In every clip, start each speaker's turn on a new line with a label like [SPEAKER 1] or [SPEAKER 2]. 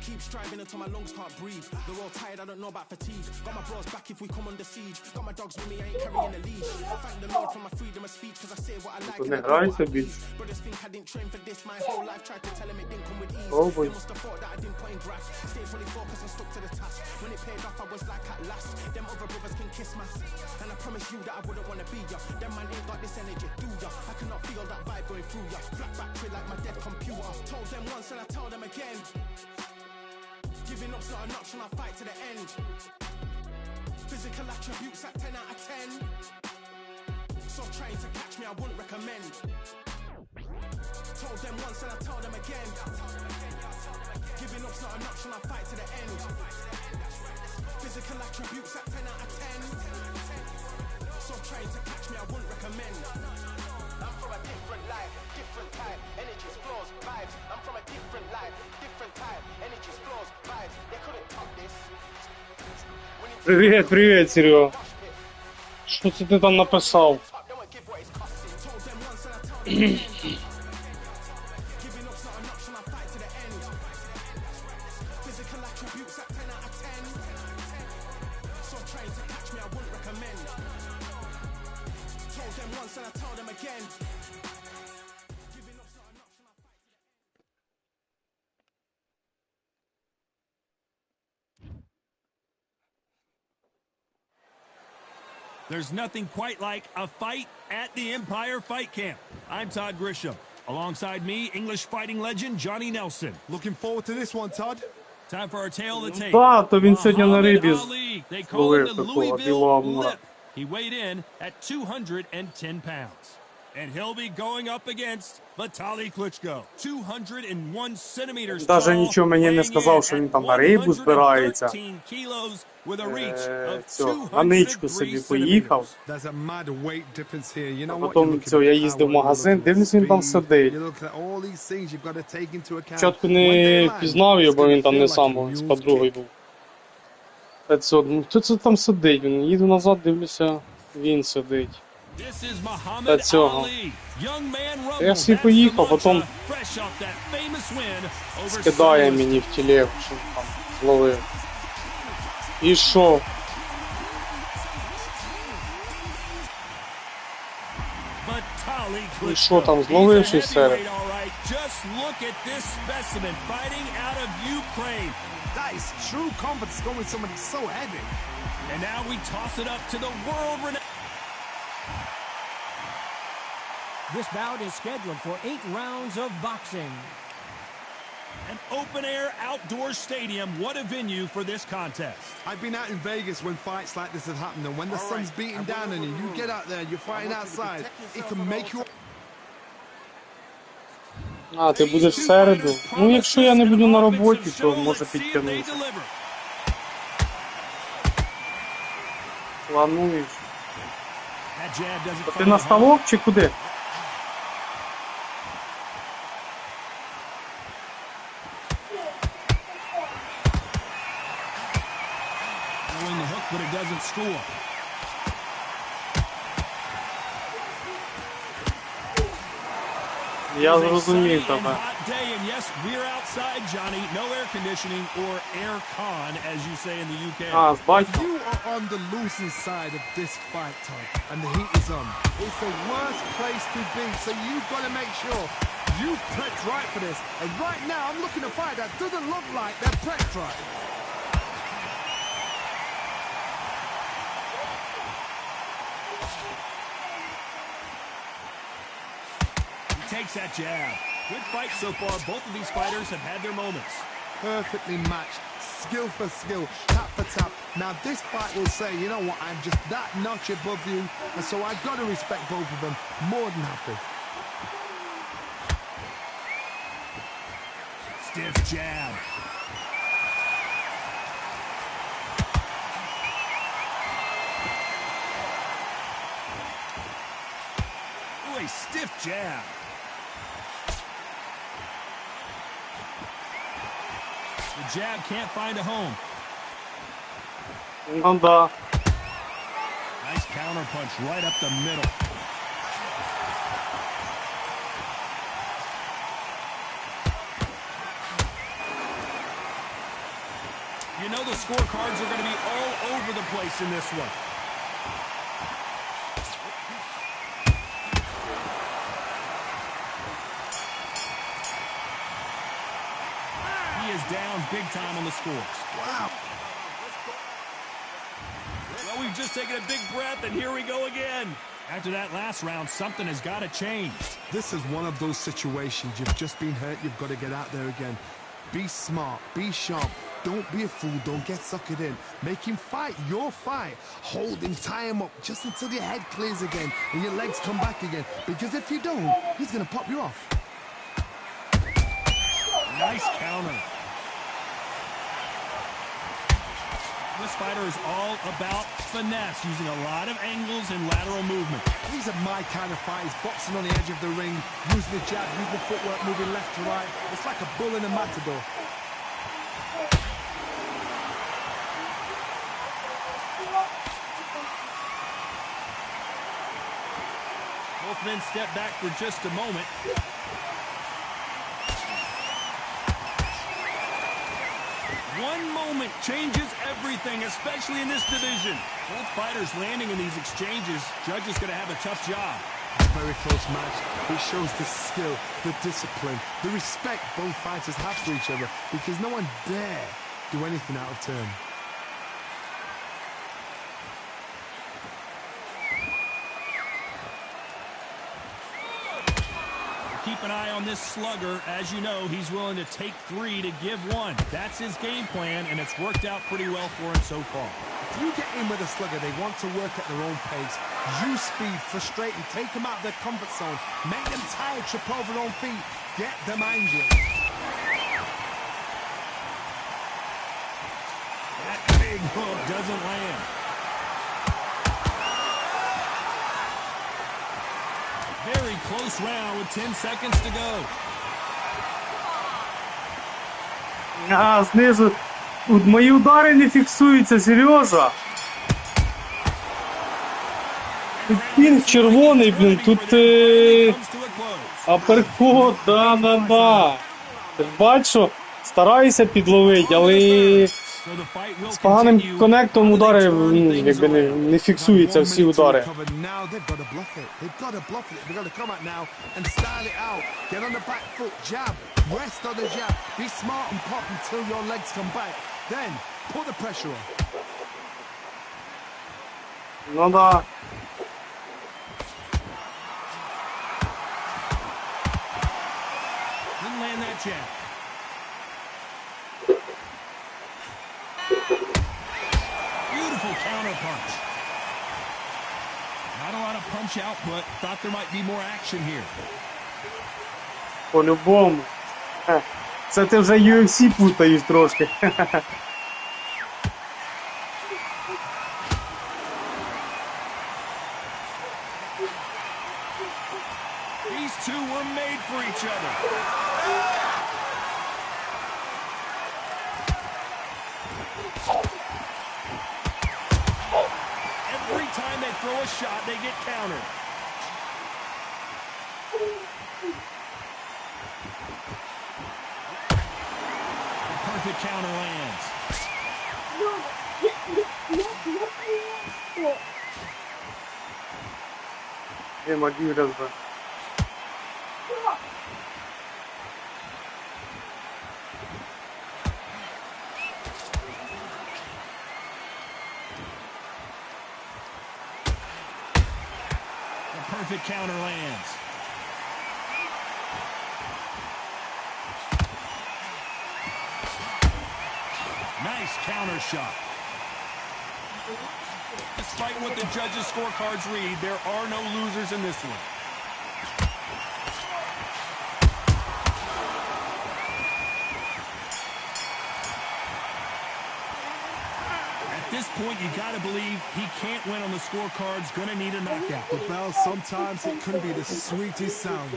[SPEAKER 1] Keep striving until my lungs can't breathe. They're all tired, I don't know about fatigue. Got my bros back if we come under siege. Got my dogs with me, I ain't carrying a leash. Thank the Lord for my freedom of speech, cause I say what I like and I do what I please. Brothers think I didn't train for this, my whole life tried to tell them it didn't come with ease. They must have thought that I didn't put in graft. Stayed fully focused and stuck to the task. When it paid off, I was like at last. Them other brothers can kiss my ass. And I promise you that I wouldn't wanna be ya. Them man ain't got this energy, do ya? I cannot feel that vibe going through ya. Flat battery like my dead computer. Told them once and I told them again. Giving up's not an option, I'll fight to the end. Physical attributes at 10 out of 10. So trying to catch me, I wouldn't recommend. Told them once and I told them again. Giving up's not an option, I'll fight to the end. Physical attributes at 10 out of 10. So trying to catch me, I wouldn't recommend. I'm from a different life, different type, energies, flows, vibes. I'm from a different life, different type, energies, flows, vibes. They couldn't top this.
[SPEAKER 2] Привет, привет, Серега. Что ты там написал?
[SPEAKER 3] There's nothing quite like a fight at the Empire Fight Camp. I'm Todd Grisham. Alongside me, English fighting legend Johnny Nelson.
[SPEAKER 4] Looking forward to this one, Todd.
[SPEAKER 3] Time for our tale of the tape.
[SPEAKER 2] Да, то він сьогодні на рибі
[SPEAKER 3] They call him the
[SPEAKER 2] такого
[SPEAKER 3] Louisville
[SPEAKER 2] білого.
[SPEAKER 3] Lip. He weighed in at 210 pounds. And he'll be going up against Vitaly Klitschko. 201 centimeters tall.
[SPEAKER 2] Даже нічого мені не сказав, що він там на рибу збирається. На ничку собі поїхав. А потім я їздив в магазин, дивлюсь, він там сидить. Спочатку не пізнав його, бо він там не сам, з подругою був. Хто це там сидить? Їду назад, дивлюся, він сидить. Та цього. Я всі поїхав, потім скидає мені в телегу, що там зловив. І що? І що там, зловив щось серед?
[SPEAKER 5] This bout is scheduled for 8 rounds of boxing.
[SPEAKER 3] An open-air outdoor stadium, what a venue for this contest.
[SPEAKER 4] I've been out in Vegas when fights like this have happened, and when the sun's beating down on you, you get out there, you're fighting outside, it can make you...
[SPEAKER 2] А, ти будеш в середу? Ну, якщо я не буду на роботі, то може підтягнути. Плануєш. Ти на ставок чи куди?
[SPEAKER 3] But it doesn't score.
[SPEAKER 2] Я зрозумів тебе.
[SPEAKER 3] Yes, we're outside, Johnny. No air conditioning or air con, as you say in the UK.
[SPEAKER 2] А, з батьком.
[SPEAKER 4] You are on the losing side of this fight, Todd, and the heat is on. It's the worst place to be, so you've got to make sure you prepped right for this. And right now, I'm looking at a fight that doesn't look like they're prepped right.
[SPEAKER 3] Takes that jab. Good fight so far. Both of these fighters have had their moments.
[SPEAKER 4] Perfectly matched. Skill for skill. Tap for tap. Now this fight will say, you know what, I'm just that notch above you. And so I've got to respect both of them. More than happy.
[SPEAKER 3] Stiff jab. Ooh, a stiff jab. The jab can't find a home.
[SPEAKER 2] Ну да.
[SPEAKER 3] Nice counter punch right up the middle. You know the scorecards are going to be all over the place in this one. He is down big time on the scores.
[SPEAKER 4] Wow.
[SPEAKER 3] Well, we've just taken a big breath, and here we go again. After that last round, something has got to change.
[SPEAKER 4] This is one of those situations. You've just been hurt. You've got to get out there again. Be smart. Be sharp. Don't be a fool. Don't get suckered in. Make him fight your fight. Hold him, tie him up just until your head clears again and your legs come back again. Because if you don't, he's going to pop you off.
[SPEAKER 3] Nice counter. This fighter is all about finesse, using a lot of angles and lateral movement.
[SPEAKER 4] These are my kind of fighters, boxing on the edge of the ring, using the jab, using the footwork, moving left to right. It's like a bull in a matador.
[SPEAKER 3] Both men step back for just a moment. One moment changes everything, especially in this division. Both fighters landing in these exchanges. Judge is going to have a tough job.
[SPEAKER 4] Very close match. It shows the skill, the discipline, the respect both fighters have for each other, because no one dare do anything out of turn.
[SPEAKER 3] Keep an eye on this slugger. As you know, he's willing to take 3 to give 1. That's his game plan, and it's worked out pretty well for him so far.
[SPEAKER 4] If you get in with a slugger, they want to work at their own pace. Use speed, frustrate them, take them out of their comfort zone, make them tired, trip over their own feet, get them angry.
[SPEAKER 3] That big hook doesn't land. Very close round with 10 seconds to go.
[SPEAKER 2] А, знизу. Тут мої удари не фіксуються, Сережа. Тут пінг червоний, блін, тут аперкот, да. Ти бачу, стараюся підловити, але з поганим конектом удари якби не фіксуються всі удари. Ну да.
[SPEAKER 3] Didn't land that jab. Beautiful counter punch. Not a lot of punch output. Thought there might be more action here.
[SPEAKER 2] По-любому. Це ти вже UFC путаєш трошки.
[SPEAKER 3] These two were made for each other. Every time they throw a shot, they get countered. The perfect counter lands.
[SPEAKER 2] Могу разбить.
[SPEAKER 3] The perfect counter lands. Nice counter shot. Despite what the judges' scorecards read, there are no losers in this one. At this point, you got to believe he can't win on the scorecards. Going to need a knockout.
[SPEAKER 4] The bell, sometimes it can be the sweetest sound.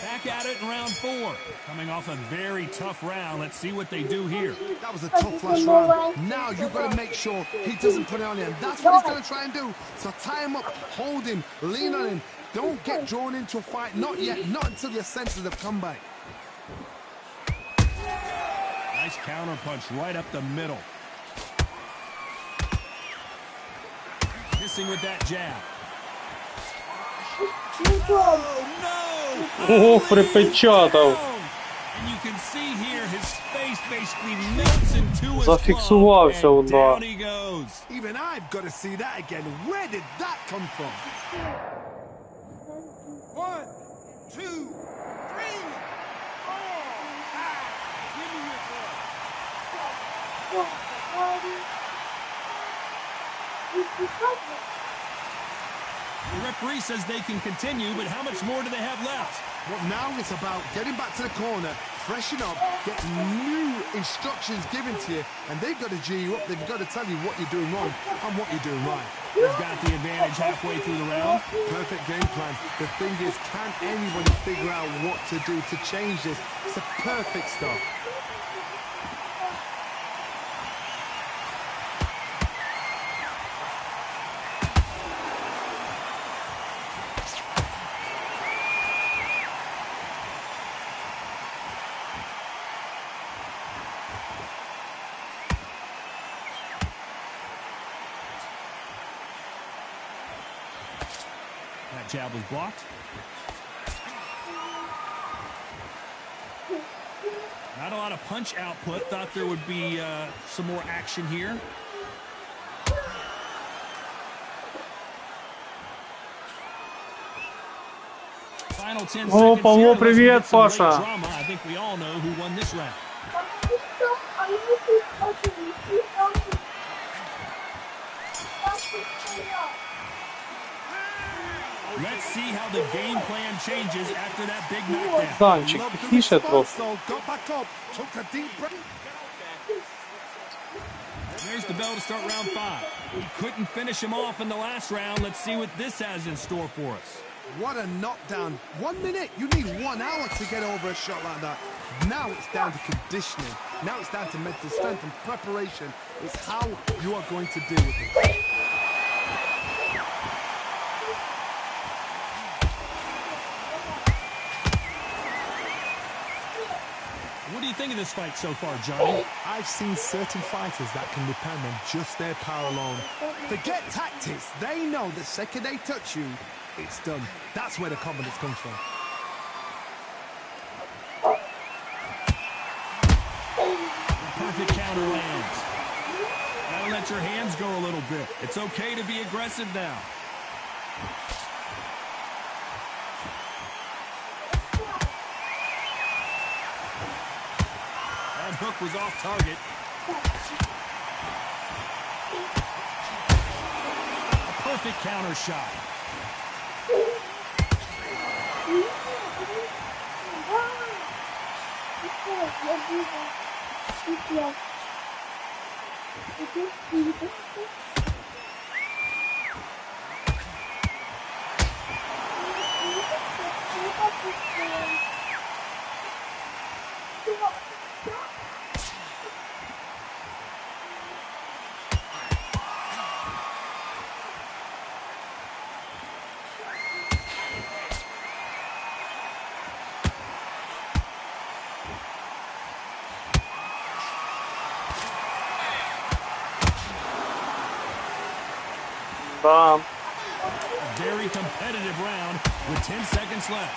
[SPEAKER 3] Back at it in round 4. Coming off a very tough round. Let's see what they do here.
[SPEAKER 4] That was a tough last round. Now you've got to make sure he doesn't put it on you. And that's what he's going to try and do. So tie him up, hold him, lean on him. Don't get drawn into a fight. Not yet. Not until your senses have come back.
[SPEAKER 3] Nice counter punch right up the middle. Missing with that jab. Oh, no!
[SPEAKER 2] Ого, припечатав.
[SPEAKER 3] And you can see here his face basically melts into his
[SPEAKER 2] Зафіксувався
[SPEAKER 3] glove, and
[SPEAKER 2] удар.
[SPEAKER 3] down he goes.
[SPEAKER 4] Even I've got to see that again. Where did that come from?
[SPEAKER 3] 1, 2, 3, 4, 5. Give me your ball. The referee says they can continue, but how much more do they have left?
[SPEAKER 4] Well, now it's about getting back to the corner, freshen up, get new instructions given to you, and they've got to G you up. They've got to tell you what you're doing wrong and what you're doing right.
[SPEAKER 3] They've got the advantage halfway through the round.
[SPEAKER 4] Perfect game plan. The thing is, can anybody figure out what to do to change this? It's a perfect start.
[SPEAKER 3] That jab was blocked. Not a lot of punch output. Thought there would be some more action here. Final 10
[SPEAKER 2] О,
[SPEAKER 3] seconds
[SPEAKER 2] Павло,
[SPEAKER 3] here. Let's
[SPEAKER 2] привет,
[SPEAKER 3] get some late
[SPEAKER 2] Паша.
[SPEAKER 3] drama. I think we all know who won this round. Let's see how the game plan changes after that big knockdown.
[SPEAKER 2] Данчик, тихіше трохи.
[SPEAKER 4] So got back up, took a deep breath.
[SPEAKER 3] There's the bell to start round 5. He couldn't finish him off in the last round. Let's see what this has in store for us.
[SPEAKER 4] What a knockdown. 1 minute. You need 1 hour to get over a shot like that. Now it's down to conditioning. Now it's down to mental strength and preparation. It's how you are going to deal with it.
[SPEAKER 3] What do you think of this fight so far, Johnny?
[SPEAKER 4] I've seen certain fighters that can depend on just their power alone. Forget tactics. They know the second they touch you, it's done. That's where the confidence comes from.
[SPEAKER 3] Perfect counter lands. Gotta let your hands go a little bit. It's okay to be aggressive now. That hook was off target. A perfect counter shot.
[SPEAKER 2] Да.
[SPEAKER 3] A very competitive round with 10 seconds left.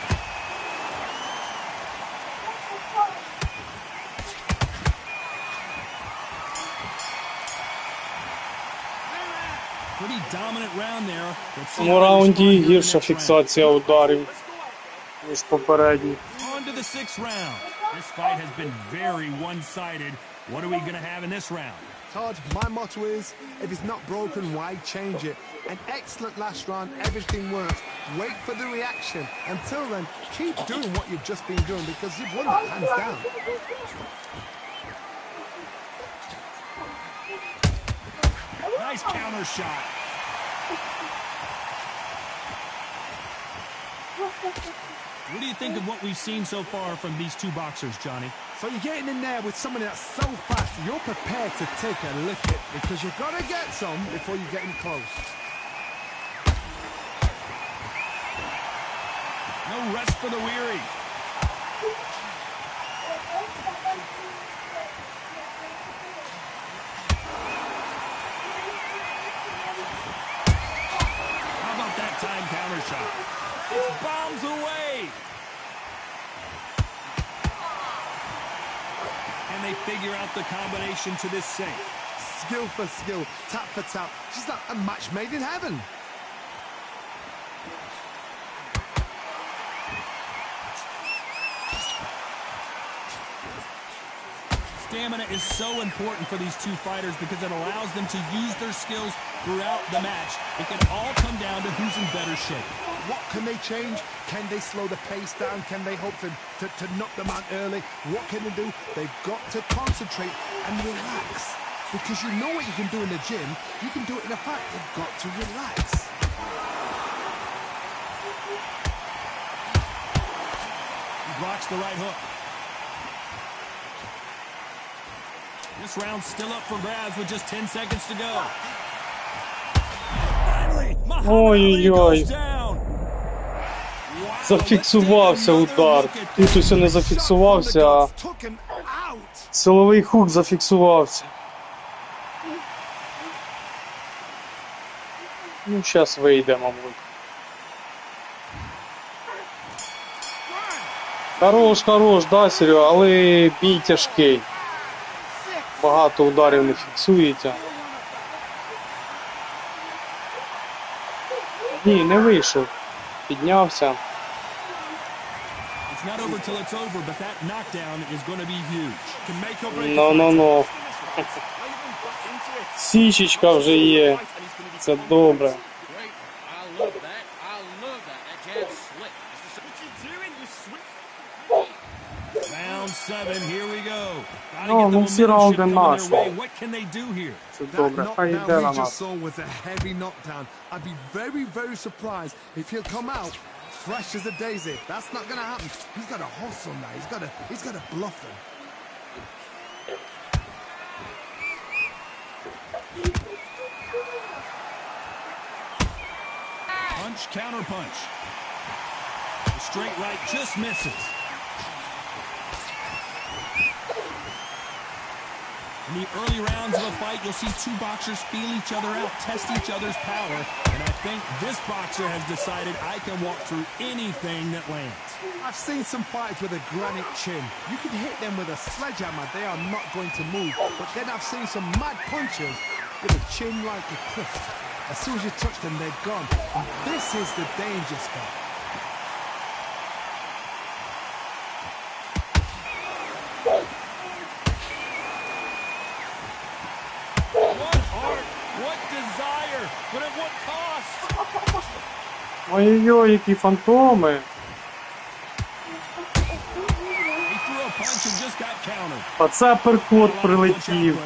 [SPEAKER 3] Pretty dominant round there. Let's
[SPEAKER 2] В
[SPEAKER 3] see
[SPEAKER 2] цьому
[SPEAKER 3] how they
[SPEAKER 2] раунді
[SPEAKER 3] respond here in the
[SPEAKER 2] гірша
[SPEAKER 3] next round.
[SPEAKER 2] фіксація ударів, ніж попередній.
[SPEAKER 3] On to the 6th round. This fight has been very one-sided. What are we going to have in this round?
[SPEAKER 4] Todd, my motto is, if it's not broken, why change it? An excellent last round, everything works. Wait for the reaction. Until then, keep doing what you've just been doing because you've won that hands down.
[SPEAKER 3] Nice counter shot. What do you think of what we've seen so far from these two boxers, Johnny?
[SPEAKER 4] So you're getting in there with somebody that's so fast, you're prepared to take a lick hit because you've got to get some before you get in close.
[SPEAKER 3] No rest for the weary. How about that time counter shot? It's bombs away. And they figure out the combination to this sink.
[SPEAKER 4] Skill for skill, tap for tap. She's like a match made in heaven.
[SPEAKER 3] Stamina is so important for these two fighters because it allows them to use their skills throughout the match. It can all come down to who's in better shape.
[SPEAKER 4] What can they change? Can they slow the pace down? Can they hope to knock them out early? What can they do? They've got to concentrate and relax. Because you know what you can do in the gym, you can do it in a fight. You've got to relax.
[SPEAKER 3] He blocks the right hook. This round's still up for grabs with just 10 seconds to go. Finally, Muhammad Ali goes down.
[SPEAKER 2] Зафіксувався удар. Тут усе не зафіксувався, а силовий хук зафіксувався. Ну, зараз вийде, мабуть. Хорош, да, Серега, але бій тяжкий. Багато ударів не фіксується. Ні, не вийшов. Піднявся. Ну. Січечка вже є. Це добре. Ну, всі раунди наші. Це добре, хай йде на нас.
[SPEAKER 4] I'd be very, very surprised if he'll come out fresh as a daisy. That's not going to happen. He's got to hustle now. He's got to bluff them.
[SPEAKER 3] Punch, counter punch. The straight right just misses. In the early rounds of a fight, you'll see two boxers feel each other out, test each other's power, and I think this boxer has decided I can walk through anything that lands.
[SPEAKER 4] I've seen some fighters with a granite chin. You can hit them with a sledgehammer, they are not going to move. But then I've seen some mad punchers with a chin like a cliff. As soon as you touch them, they're gone. And this is the danger spot.
[SPEAKER 2] Ой-ой-ой, які фантоми. А це перкот прилетів.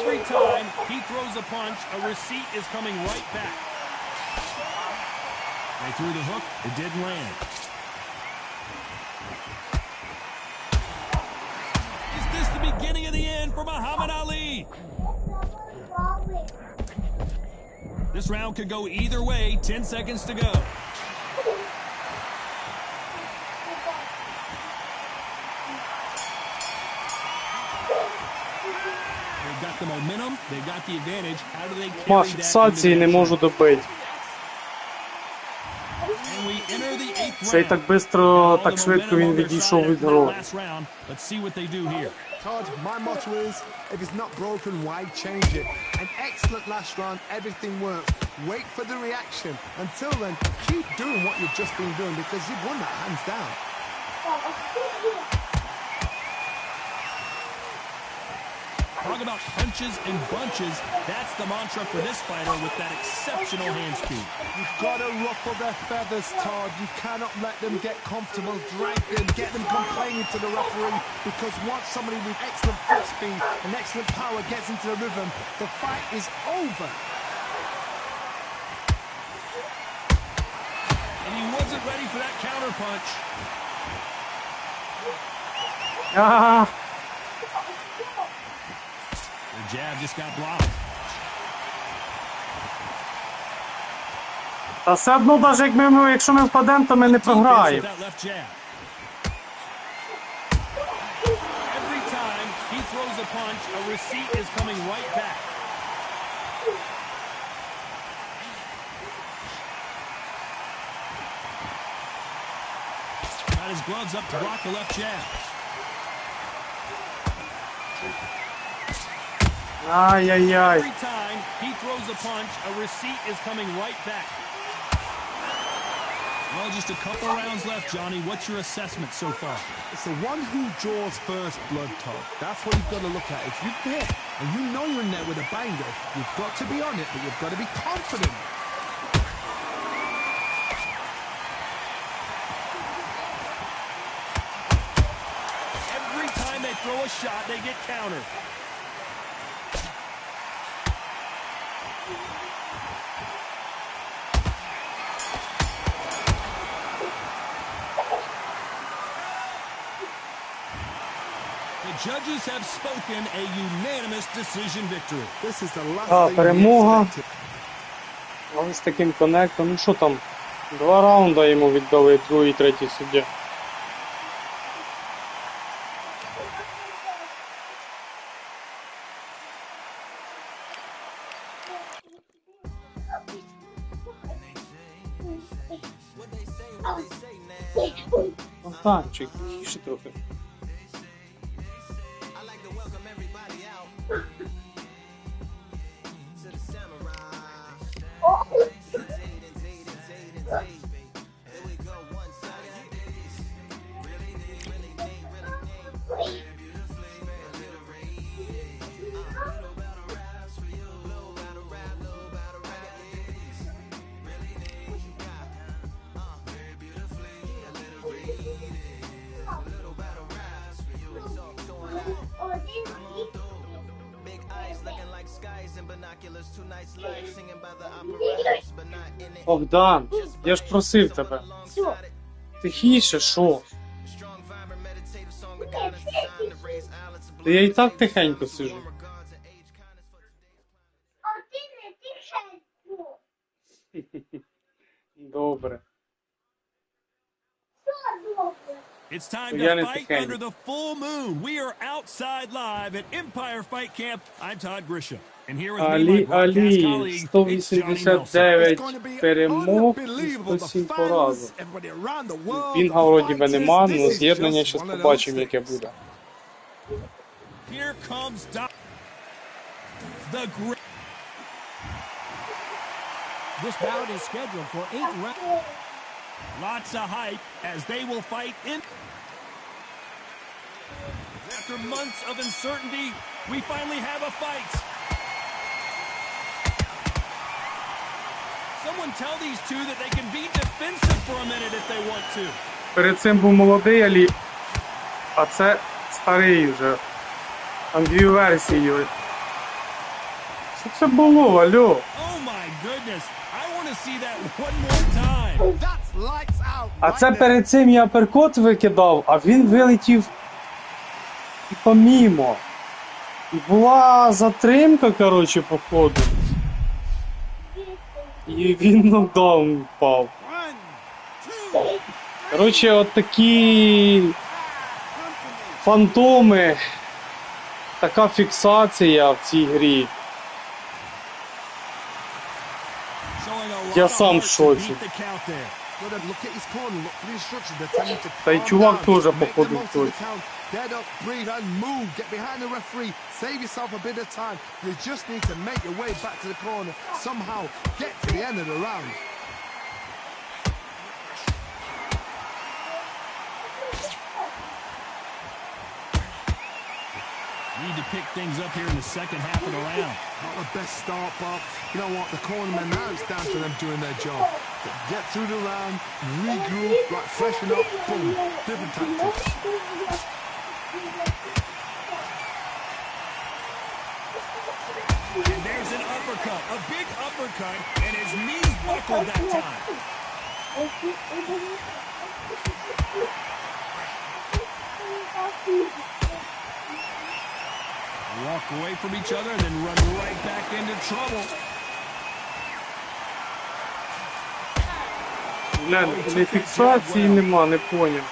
[SPEAKER 3] Every time he throws a punch, a receipt is coming right back. They threw the hook, it didn't land. Is this the beginning of the end for Muhammad Ali? This round could go either way, 10 seconds to go. They've got the momentum, they've got the advantage. How do they carry that
[SPEAKER 2] Фіксації не можу добити. Цей так бистро, так швидко він відійшов від гри.
[SPEAKER 4] Todd, my motto is, if it's not broken, why change it? An excellent last round, everything works. Wait for the reaction. Until then, keep doing what you've just been doing because you've won that hands down.
[SPEAKER 3] Talk about punches and bunches. That's the mantra for this fighter with that exceptional hand speed.
[SPEAKER 4] You've got to ruffle their feathers, Todd. You cannot let them get comfortable, drag them, get them complaining to the referee, because once somebody with excellent foot speed and excellent power gets into the rhythm, the fight is over.
[SPEAKER 3] And he wasn't ready for that counter punch.
[SPEAKER 2] А,
[SPEAKER 3] The jab just got blocked.
[SPEAKER 2] Та все одно, навіть якщо ми впадемо, то ми не програємо.
[SPEAKER 3] That left jab. Every time he throws a punch, a receipt is coming right back. Got his gloves up to block the left jab.
[SPEAKER 2] Ай-яй-яй.
[SPEAKER 3] Every time he throws a punch, a receipt is coming right back. Well, just a couple rounds left, Johnny. What's your assessment so far?
[SPEAKER 4] It's the one who draws first blood, Todd. That's what you've got to look at. If you hit and you know you're in there with a banger, you've got to be on it, but you've got to be confident.
[SPEAKER 3] Every time they throw a shot, they get countered. The judges have spoken, a unanimous decision victory.
[SPEAKER 4] This is the last
[SPEAKER 2] А,
[SPEAKER 4] thing
[SPEAKER 2] перемога.
[SPEAKER 4] we expected.
[SPEAKER 2] Але з таким коннектом. Ну що там? 2 раунди йому віддали, другий, третій суддя. Богданчик, тише трохи. Богдан, я ж просив тебе. Тихіше, що? Та я і так тихенько сижу. Добре.
[SPEAKER 3] It's time
[SPEAKER 2] Я не
[SPEAKER 3] to fight
[SPEAKER 2] тихенько.
[SPEAKER 3] under the full moon. We are outside live at Empire Fight Camp. I'm Todd Grisham. And here with me, my
[SPEAKER 2] Алі,
[SPEAKER 3] broadcast colleague, it's Johnny Nelson.
[SPEAKER 2] 189 перемог і 107 поразок. Пінга вроді би нема, але з'єднання щас побачимо, яке буде.
[SPEAKER 3] Here comes the great.
[SPEAKER 5] This bout is scheduled for 8 rounds.
[SPEAKER 3] Lots of hype as they will fight in. After months of uncertainty, we finally have a fight. Someone tell these two that they can be defensive for a minute if they want to.
[SPEAKER 2] Перед цим був молодий Алі, а це старий вже. Там дві версії. Що це було, алло?
[SPEAKER 3] Oh my goodness. I want to see that one more time.
[SPEAKER 4] That's lights out.
[SPEAKER 2] А це перед цим я апперкот викидав, а він вилетів і помімо. І була затримка, коротше, по ходу. І він нокдаун впав. Коротше, от такі фантоми, така фіксація в цій грі. Я сам в шоці. Та й чувак теж, походу, в шоці.
[SPEAKER 4] Get up, breathe and move. Get behind the referee. Save yourself a bit of time. You just need to make your way back to the corner. Somehow get to the end of the round.
[SPEAKER 3] Need to pick things up here in the second half of the round.
[SPEAKER 4] Not the best start, but you know what? The cornermen, now it's down to them doing their job. Get through the round, regroup, like freshen up, boom, different tactics.
[SPEAKER 3] And there's an uppercut, a big uppercut, and his knees buckled that time. Walk away from each other, then run right back into trouble.
[SPEAKER 2] Глянь, не фіксації нема, не поняв.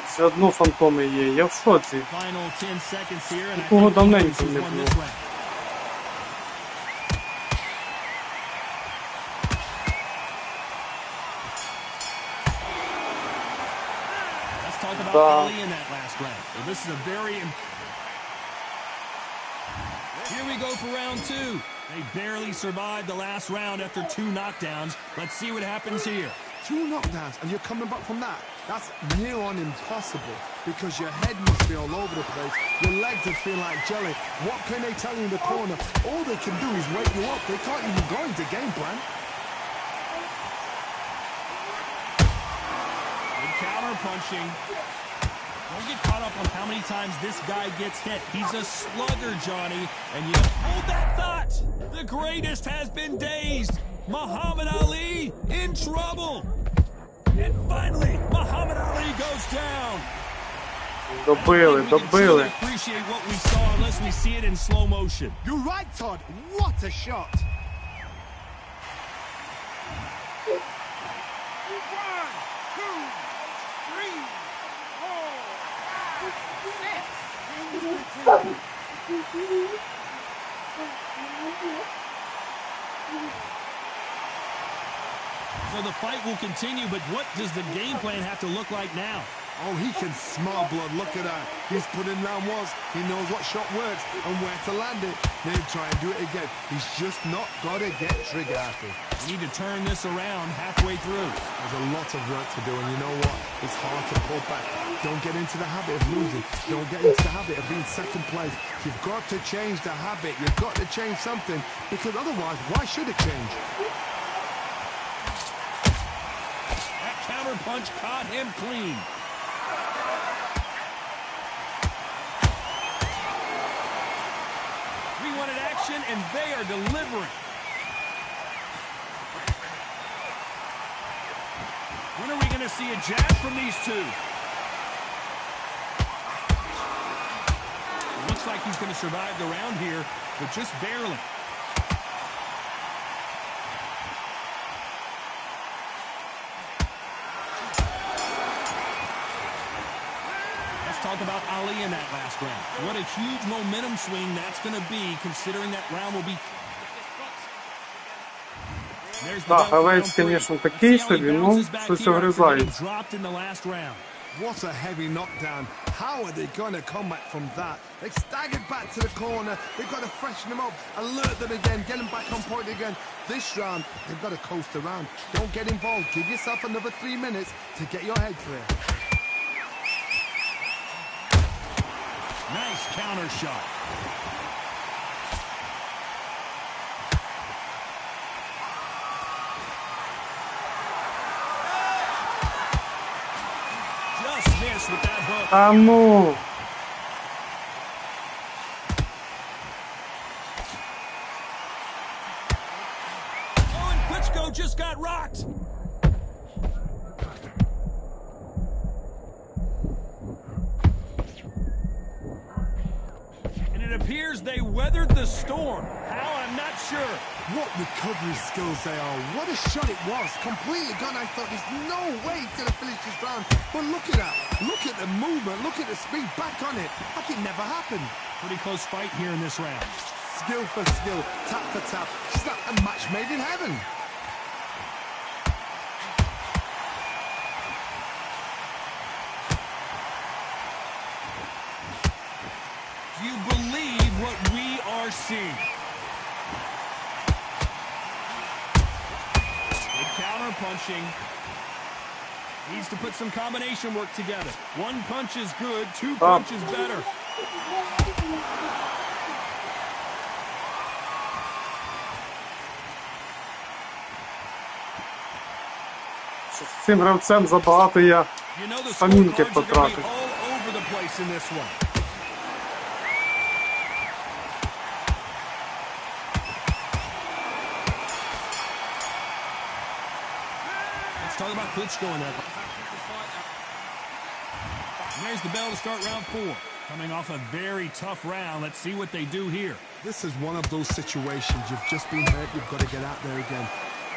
[SPEAKER 2] Все одно фантоми є, я в шоці.
[SPEAKER 3] Final 10 seconds here, and I
[SPEAKER 2] Такого
[SPEAKER 3] think
[SPEAKER 2] давненько
[SPEAKER 3] he's
[SPEAKER 2] не
[SPEAKER 3] won
[SPEAKER 2] було.
[SPEAKER 3] this round. Let's talk about Ali in that last round. Well, this is a very... Here we go for round two. They barely survived the last round after 2 knockdowns. Let's see what happens here.
[SPEAKER 4] 2 knockdowns, and you're coming back from that. That's near on impossible, because your head must be all over the place. Your legs are feeling like jelly. What can they tell you in the corner? All they can do is wake you up. They can't even go into game plan.
[SPEAKER 3] Good counter punching. Don't get caught up on how many times this guy gets hit. He's a slugger, Johnny. And you hold that thought. The greatest has been dazed. Muhammad Ali in trouble. And finally, Muhammad Ali goes down.
[SPEAKER 2] Добили, добили.
[SPEAKER 3] Appreciate what we saw unless we see it in slow motion.
[SPEAKER 4] You're right, Todd. What a shot.
[SPEAKER 3] So the fight will continue, but what does the game plan have to look like now?
[SPEAKER 4] Oh, he can smell blood. Look at that. He's put in round once. He knows what shot works and where to land it. Then try and do it again. He's just not got to get trigger happy.
[SPEAKER 3] We need to turn this around halfway through.
[SPEAKER 4] There's a lot of work to do, and you know what? It's hard to pull back. Don't get into the habit of losing. Don't get into the habit of being second place. You've got to change the habit. You've got to change something, because otherwise, why should it change?
[SPEAKER 3] That counter punch caught him clean. We wanted action, and they are delivering. When are we going to see a jab from these two? It looks like he's going to survive the round here, but just barely. Talk about Ali in that last round. What a huge momentum swing that's going to be, considering that round will be...
[SPEAKER 2] Так, гравець, звісно, такий собі, ну, щось огризається.
[SPEAKER 4] What a heavy knockdown. How are they going to come back from that? They staggered back to the corner. They've got to freshen them up, alert them again, get them back on point again. This round, they've got to coast around. Don't get involved. Give yourself another 3 minutes to get your head clear.
[SPEAKER 3] Nice counter shot. Just missed with that hook.
[SPEAKER 2] А ну!
[SPEAKER 3] Oh, and Klitschko just got rocked. It appears they weathered the storm. How? I'm not sure.
[SPEAKER 4] What recovery skills they are. What a shot it was. Completely gone. I thought there's no way to finish this round. But look at that. Look at the movement. Look at the speed. Back on it. Like it never happened.
[SPEAKER 3] Pretty close fight here in this round.
[SPEAKER 4] Skill for skill. Tap for tap. It's like a match made in heaven.
[SPEAKER 3] Do you believe what we are seeing? Good counter punching. Needs to put some combination work together. One punch is good, two punches better.
[SPEAKER 2] З цим гравцем забагато я стамінки потратив.
[SPEAKER 3] Talk about Klitschko in that. And there's the bell to start round 4. Coming off a very tough round. Let's see what they do here.
[SPEAKER 4] This is one of those situations. You've just been hurt. You've got to get out there again.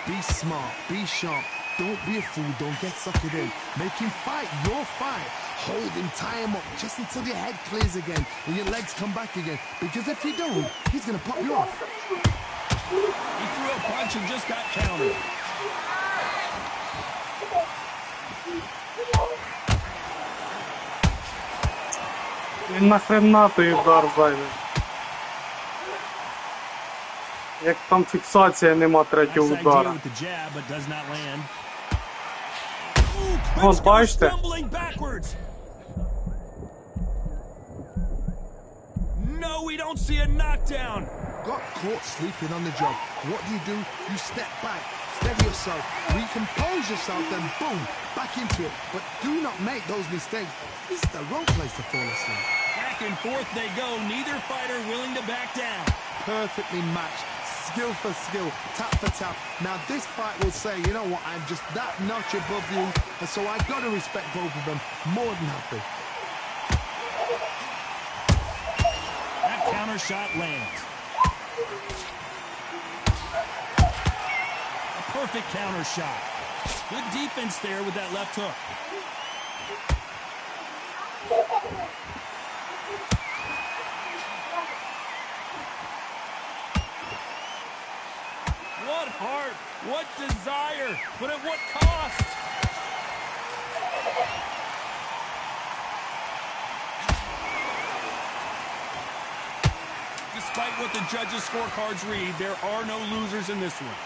[SPEAKER 4] Be smart. Be sharp. Don't be a fool. Don't get suckered in. Make him fight your fight. Hold him, tie him up just until your head clears again and your legs come back again. Because if you don't, he's going to pop you off.
[SPEAKER 3] He threw a punch and just got countered.
[SPEAKER 2] Він нахрена той удар зайвий. Як там фіксація, нема третього удара. От бачите?
[SPEAKER 3] No, we don't see a knockdown.
[SPEAKER 4] Got caught sleeping on the job. What do? You step back, steady yourself, recompose yourself, then boom, back into it. But do not make those mistakes. This is the wrong place to fall asleep.
[SPEAKER 3] Back and forth they go, neither fighter willing to back down.
[SPEAKER 4] Perfectly matched, skill for skill, tap for tap. Now this fight will say, you know what, I'm just that notch above you, and so I've got to respect both of them. More than happy.
[SPEAKER 3] That counter shot lands. A perfect counter shot. Good defense there with that left hook. What heart, what desire, but at what cost? Despite what the judges' scorecards read, there are no losers in this one.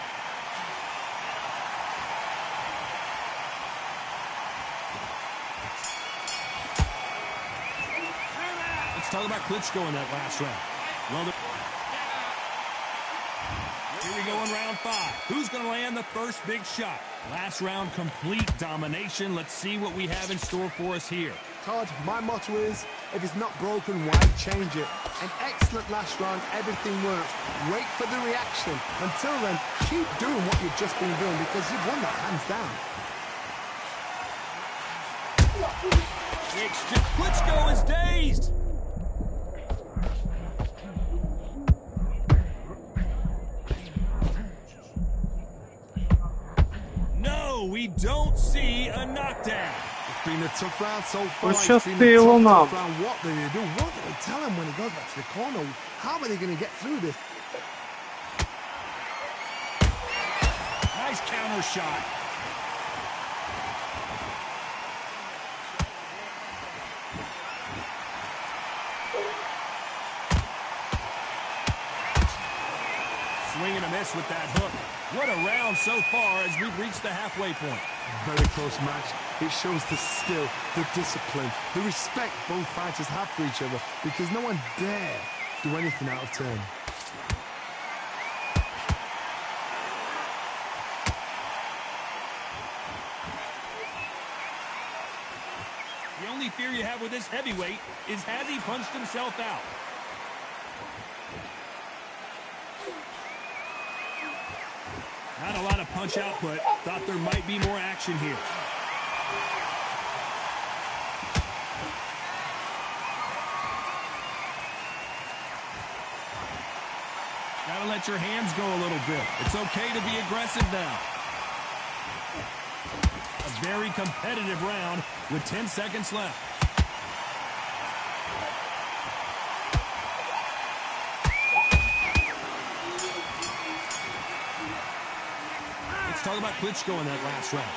[SPEAKER 3] Let's talk about Klitschko in that last round. Well, here we go in round 5. Who's going to land the first big shot? Last round, complete domination. Let's see what we have in store for us here.
[SPEAKER 4] Todd, my motto is, if it's not broken, why change it? An excellent last round, everything works. Wait for the reaction. Until then, keep doing what you've just been doing because you've won that hands down.
[SPEAKER 3] Klitschko is dazed. No, we don't see a knockdown.
[SPEAKER 4] It's been a tough round so far.
[SPEAKER 2] Пощастило нам.
[SPEAKER 4] What do they do? What do they tell him when he goes back to the corner? How are they going to get through this?
[SPEAKER 3] Nice counter shot. Swing and a miss with that hook. What a round so far as we've reached the halfway point.
[SPEAKER 4] Very close match. It shows the skill, the discipline, the respect both fighters have for each other because no one dare do anything out of turn.
[SPEAKER 3] The only fear you have with this heavyweight is has he punched himself out? Not a lot of punch output. Thought there might be more action here. Gotta let your hands go a little bit. It's okay to be aggressive now. A very competitive round with 10 seconds left. Let's talk about Klitschko in that last round.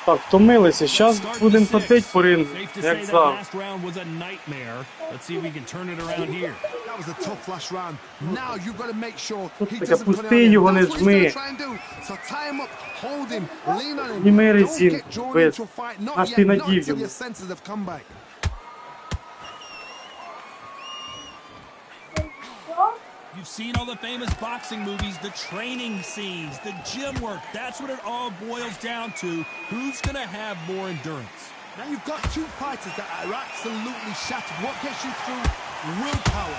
[SPEAKER 3] Well,
[SPEAKER 2] Так, втомилися. Зараз будемо ходити по рингу,
[SPEAKER 3] Safe to say
[SPEAKER 2] як
[SPEAKER 3] that
[SPEAKER 2] завжди.
[SPEAKER 3] last round was a nightmare. Let's see if we can turn it around here.
[SPEAKER 4] That was a tough last round. Now you've got to make sure he
[SPEAKER 2] таке,
[SPEAKER 4] doesn't put it on
[SPEAKER 2] пусти
[SPEAKER 4] him.
[SPEAKER 2] його, не
[SPEAKER 4] That's what he's
[SPEAKER 2] жми.
[SPEAKER 4] going to try and do. So tie him up, hold him, lean on him.
[SPEAKER 2] Зніми
[SPEAKER 4] Don't
[SPEAKER 2] резинку,
[SPEAKER 4] get drawn
[SPEAKER 2] без.
[SPEAKER 4] into a fight. Not
[SPEAKER 2] Аж
[SPEAKER 4] yet,
[SPEAKER 2] ти
[SPEAKER 4] not
[SPEAKER 2] надів
[SPEAKER 4] until
[SPEAKER 2] йому.
[SPEAKER 4] your senses have come back.
[SPEAKER 3] You've seen all the famous boxing movies, the training scenes, the gym work. That's what it all boils down to. Who's going to have more endurance?
[SPEAKER 4] Now you've got two fighters that are absolutely shattered. What gets you through? Willpower.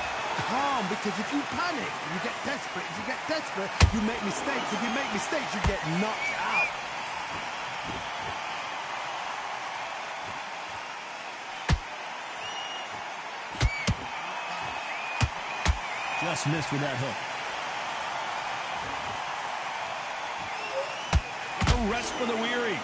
[SPEAKER 4] Calm, because if you panic, you get desperate. If you get desperate, you make mistakes. If you make mistakes, you get knocked out.
[SPEAKER 3] Just missed with that hook. No rest for the weary.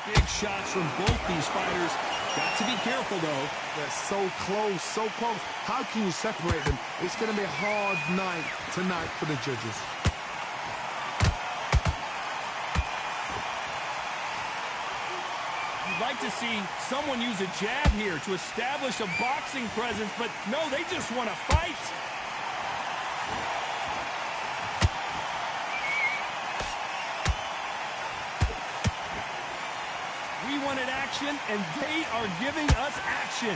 [SPEAKER 3] Big shots from both these fighters. Got to be careful, though.
[SPEAKER 4] They're so close, so close. How can you separate them? It's going to be a hard night tonight for the judges.
[SPEAKER 3] You'd like to see someone use a jab here to establish a boxing presence, but no, they just want to fight. We wanted action, and they are giving us action.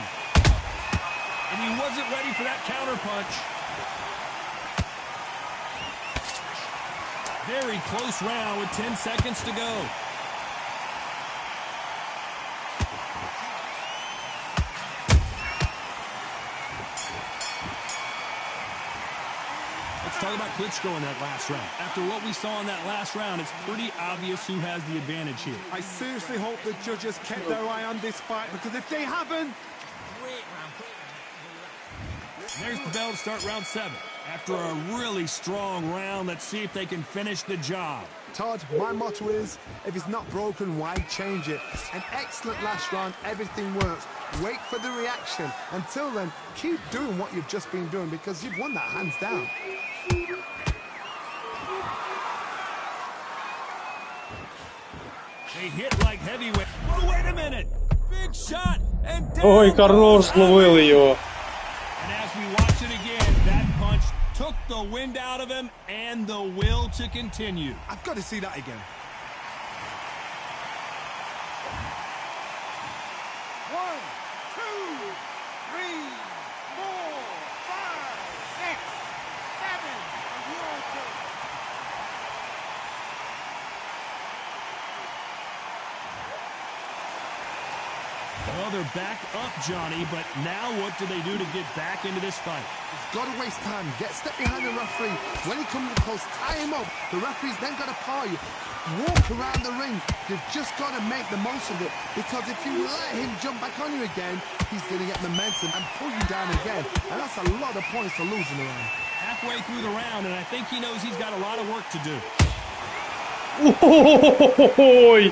[SPEAKER 3] And he wasn't ready for that counterpunch. Very close round with 10 seconds to go. Let's talk about Klitschko in that last round. After what we saw in that last round, it's pretty obvious who has the advantage here.
[SPEAKER 4] I seriously hope the judges kept their eye on this fight, because if they haven't...
[SPEAKER 3] There's the bell to start round 7. After a really strong round, let's see if they can finish the job.
[SPEAKER 4] Todd, my motto is, if it's not broken, why change it? An excellent last round, everything works. Wait for the reaction. Until then, keep doing what you've just been doing, because you've won that hands down.
[SPEAKER 3] They hit like heavyweight. Oh, wait a minute! Big shot and down.
[SPEAKER 2] Ой, хорош, зловили його.
[SPEAKER 3] And as we watch it again, that punch took the wind out of him and the will to continue.
[SPEAKER 4] I've got to see that again. 1, 2, 3, 4, 5, 6, 7. You're okay.
[SPEAKER 3] Well, they're back up, Johnny, but now what do they do to get back into this fight?
[SPEAKER 4] He's got to waste time. Step behind the referee. When he comes close, tie him up. The referee's then got to paw you. Walk around the ring. You've just got to make the most of it. Because if you let him jump back on you again, he's going to get momentum and pull you down again. And that's a lot of points to lose in the round.
[SPEAKER 3] Halfway through the round, and I think he knows he's got a lot of work to do.
[SPEAKER 2] Ой,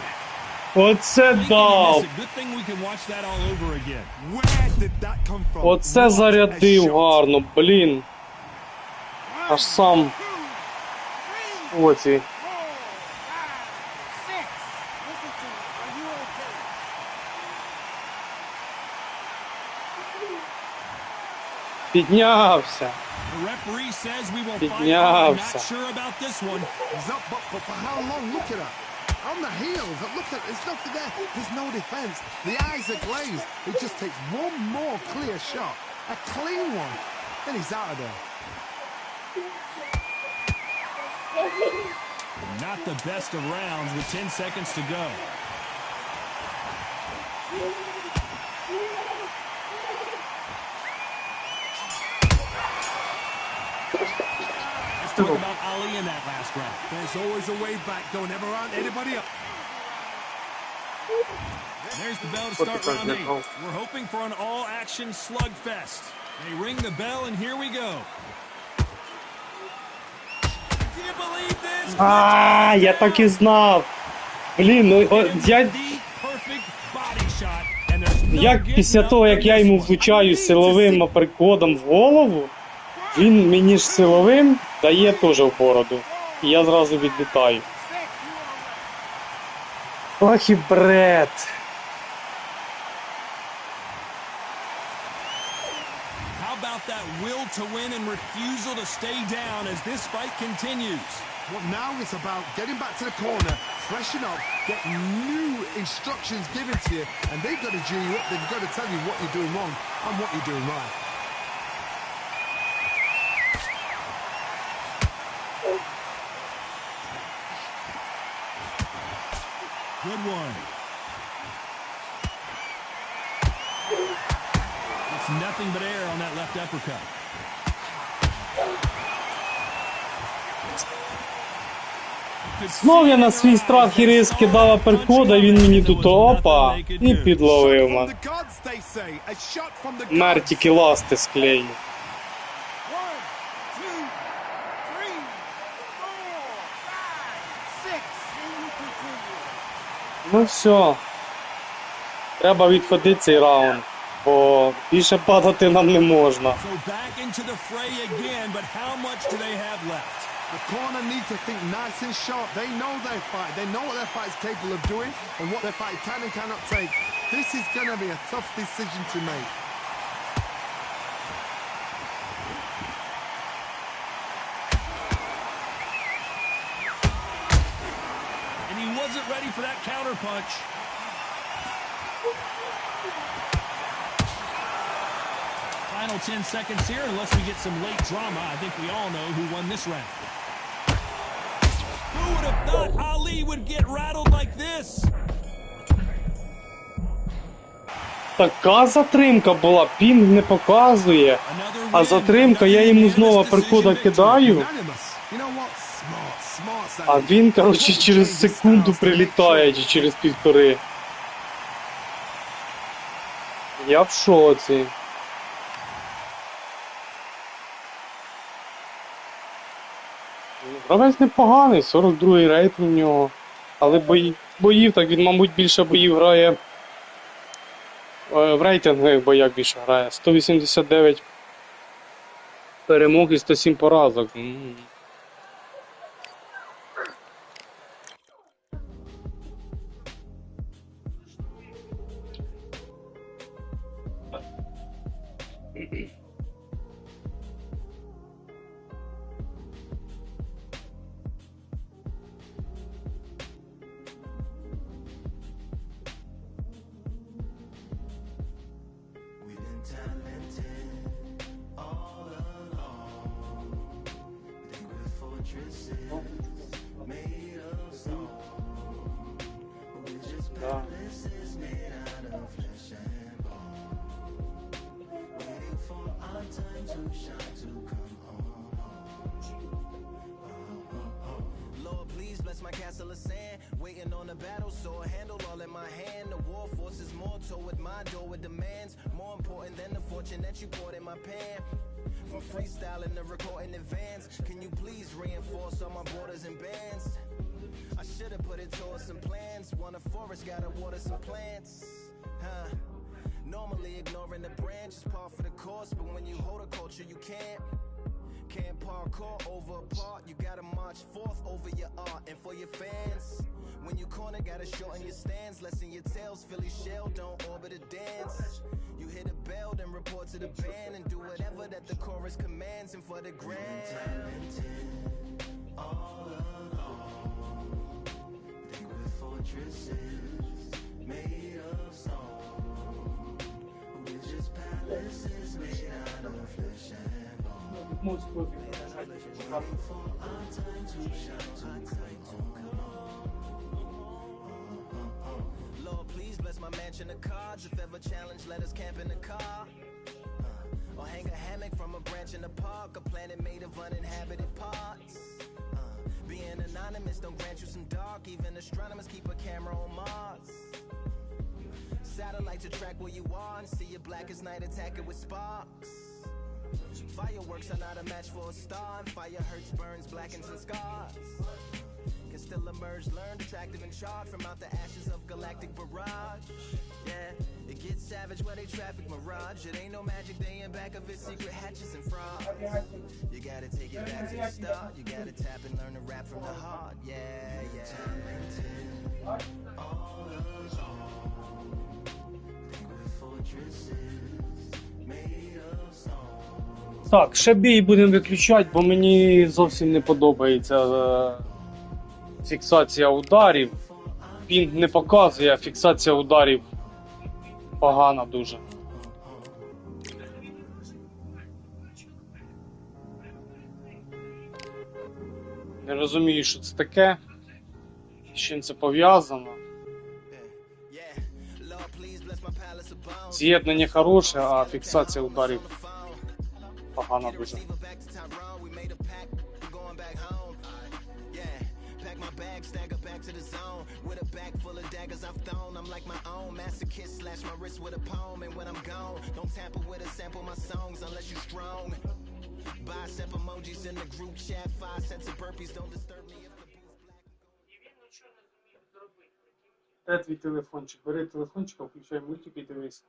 [SPEAKER 2] оце дав.
[SPEAKER 3] Good thing we can watch that all over again.
[SPEAKER 4] Where did that come from?
[SPEAKER 2] Оце зарядив гарно, блін. Аж сам в оці. Піднявся.
[SPEAKER 3] The referee says we will fight.
[SPEAKER 2] Піднявся.
[SPEAKER 3] Not sure about this one.
[SPEAKER 4] He's up, but for how long? Look at her. On the heels. Look at there's nothing there. There's no defense. The eyes are glazed. It just takes one more clear shot. A clean one. Then he's out of there.
[SPEAKER 3] Not the best of rounds with 10 seconds to go. Let's talk about Ali in that last round.
[SPEAKER 4] There's always a way back. Don't ever round anybody up.
[SPEAKER 3] There's the bell to start round 8. We're hoping for an all-action slugfest. They ring the bell, and here we go. Do you believe this?
[SPEAKER 2] А, я так і знав. Блін, ну я
[SPEAKER 3] The perfect body shot, and there's
[SPEAKER 2] Як після того, як я йому влучаю силовим аперкодом в голову, він мені ж силовим дає теж в бороду. І я зразу відлітаю. Ох і бред.
[SPEAKER 3] How about that will to win and refusal to stay down as this fight continues?
[SPEAKER 4] Well, now it's about getting back to the corner, freshen up, get new instructions given to you, and they've got to G you up. They've got to tell you what you're doing wrong and what you're doing right.
[SPEAKER 3] Good one. It's nothing but air on that left uppercut.
[SPEAKER 2] Знов я на свій страх і ризик кидав аперкода, він мені тут опа і підловив мене. Мер тільки ласти склеїв. Ну все. Треба відходити цей раунд, бо більше падати нам не можна.
[SPEAKER 3] So back into the fray again, but how much do they have left?
[SPEAKER 4] The corner need to think nice and sharp. They know their fight. They know what their fight is capable of doing and what their fight can and cannot take. This is going to be a tough decision to make.
[SPEAKER 3] And he wasn't ready for that counter punch. Final 10 seconds here, unless we get some late drama. I think we all know who won this round. Who would have thought Ali would get rattled like this?
[SPEAKER 2] Така затримка була, пінг не показує. А затримка, я йому знову аперкода кидаю. А він, коротше, через секунду прилітає, чи через півтори. Я в шоці. Гравець непоганий, 42-й рейтинг у нього. Але боїв, так він, мабуть, більше боїв грає. В рейтингових боях більше грає. 189 перемог і 107 поразок.
[SPEAKER 1] My castle of sand, waiting on a battle, so I handle all in my hand. The war forces more toward my door with demands, more important than the fortune that you poured in my pan. From freestyling to recording advance, can you please reinforce all my borders and bands? I should have put it towards some plans. Want a forest, gotta water some plants. Normally ignoring the branch is par for the course, but when you hold a culture, you can't. Can't parkour over a part, you gotta march forth over your art and for your fans. When you corner, gotta shorten your stance, lessen your tails, Philly shell, don't orbit a dance. You hit a bell, then report to the band and do whatever that the chorus commands and for the grand. All alone, think with fortresses made of stone, we're just palaces made out of flesh and bone. Lord, please bless my mansion of cards. If ever challenged, let us camp in the car. Or hang a hammock from a branch in the park. A planet made of uninhabited parts. Being anonymous don't grant you some dark. Even astronomers keep a camera on Mars. Satellite to track where you are and see your blackest night attack it with sparks. Fireworks are not a match for a star, and fire hurts, burns, blackens and scars. Can still emerge, learned, attractive and charged from out the ashes of galactic barrage. Yeah, it gets savage where they traffic mirage. It ain't no magic, they in back of it, secret hatches and fraud. You gotta take it back to the start. You gotta tap and learn to rap from the heart. Yeah, yeah. All alone. Think we're fortresses made of stone.
[SPEAKER 2] Так, ще бій будемо виключати, бо мені зовсім не подобається фіксація ударів. Пінг не показує, а фіксація ударів погана дуже. Не розумію, що це таке, з чим це пов'язано. З'єднання хороше, а фіксація ударів погана дуже.
[SPEAKER 1] Bicep emojis in the group chat, 5 sets of burpees, don't disturb me if the booth black.
[SPEAKER 2] Де твій телефончик? Бери телефончик, включай мультик і дивись.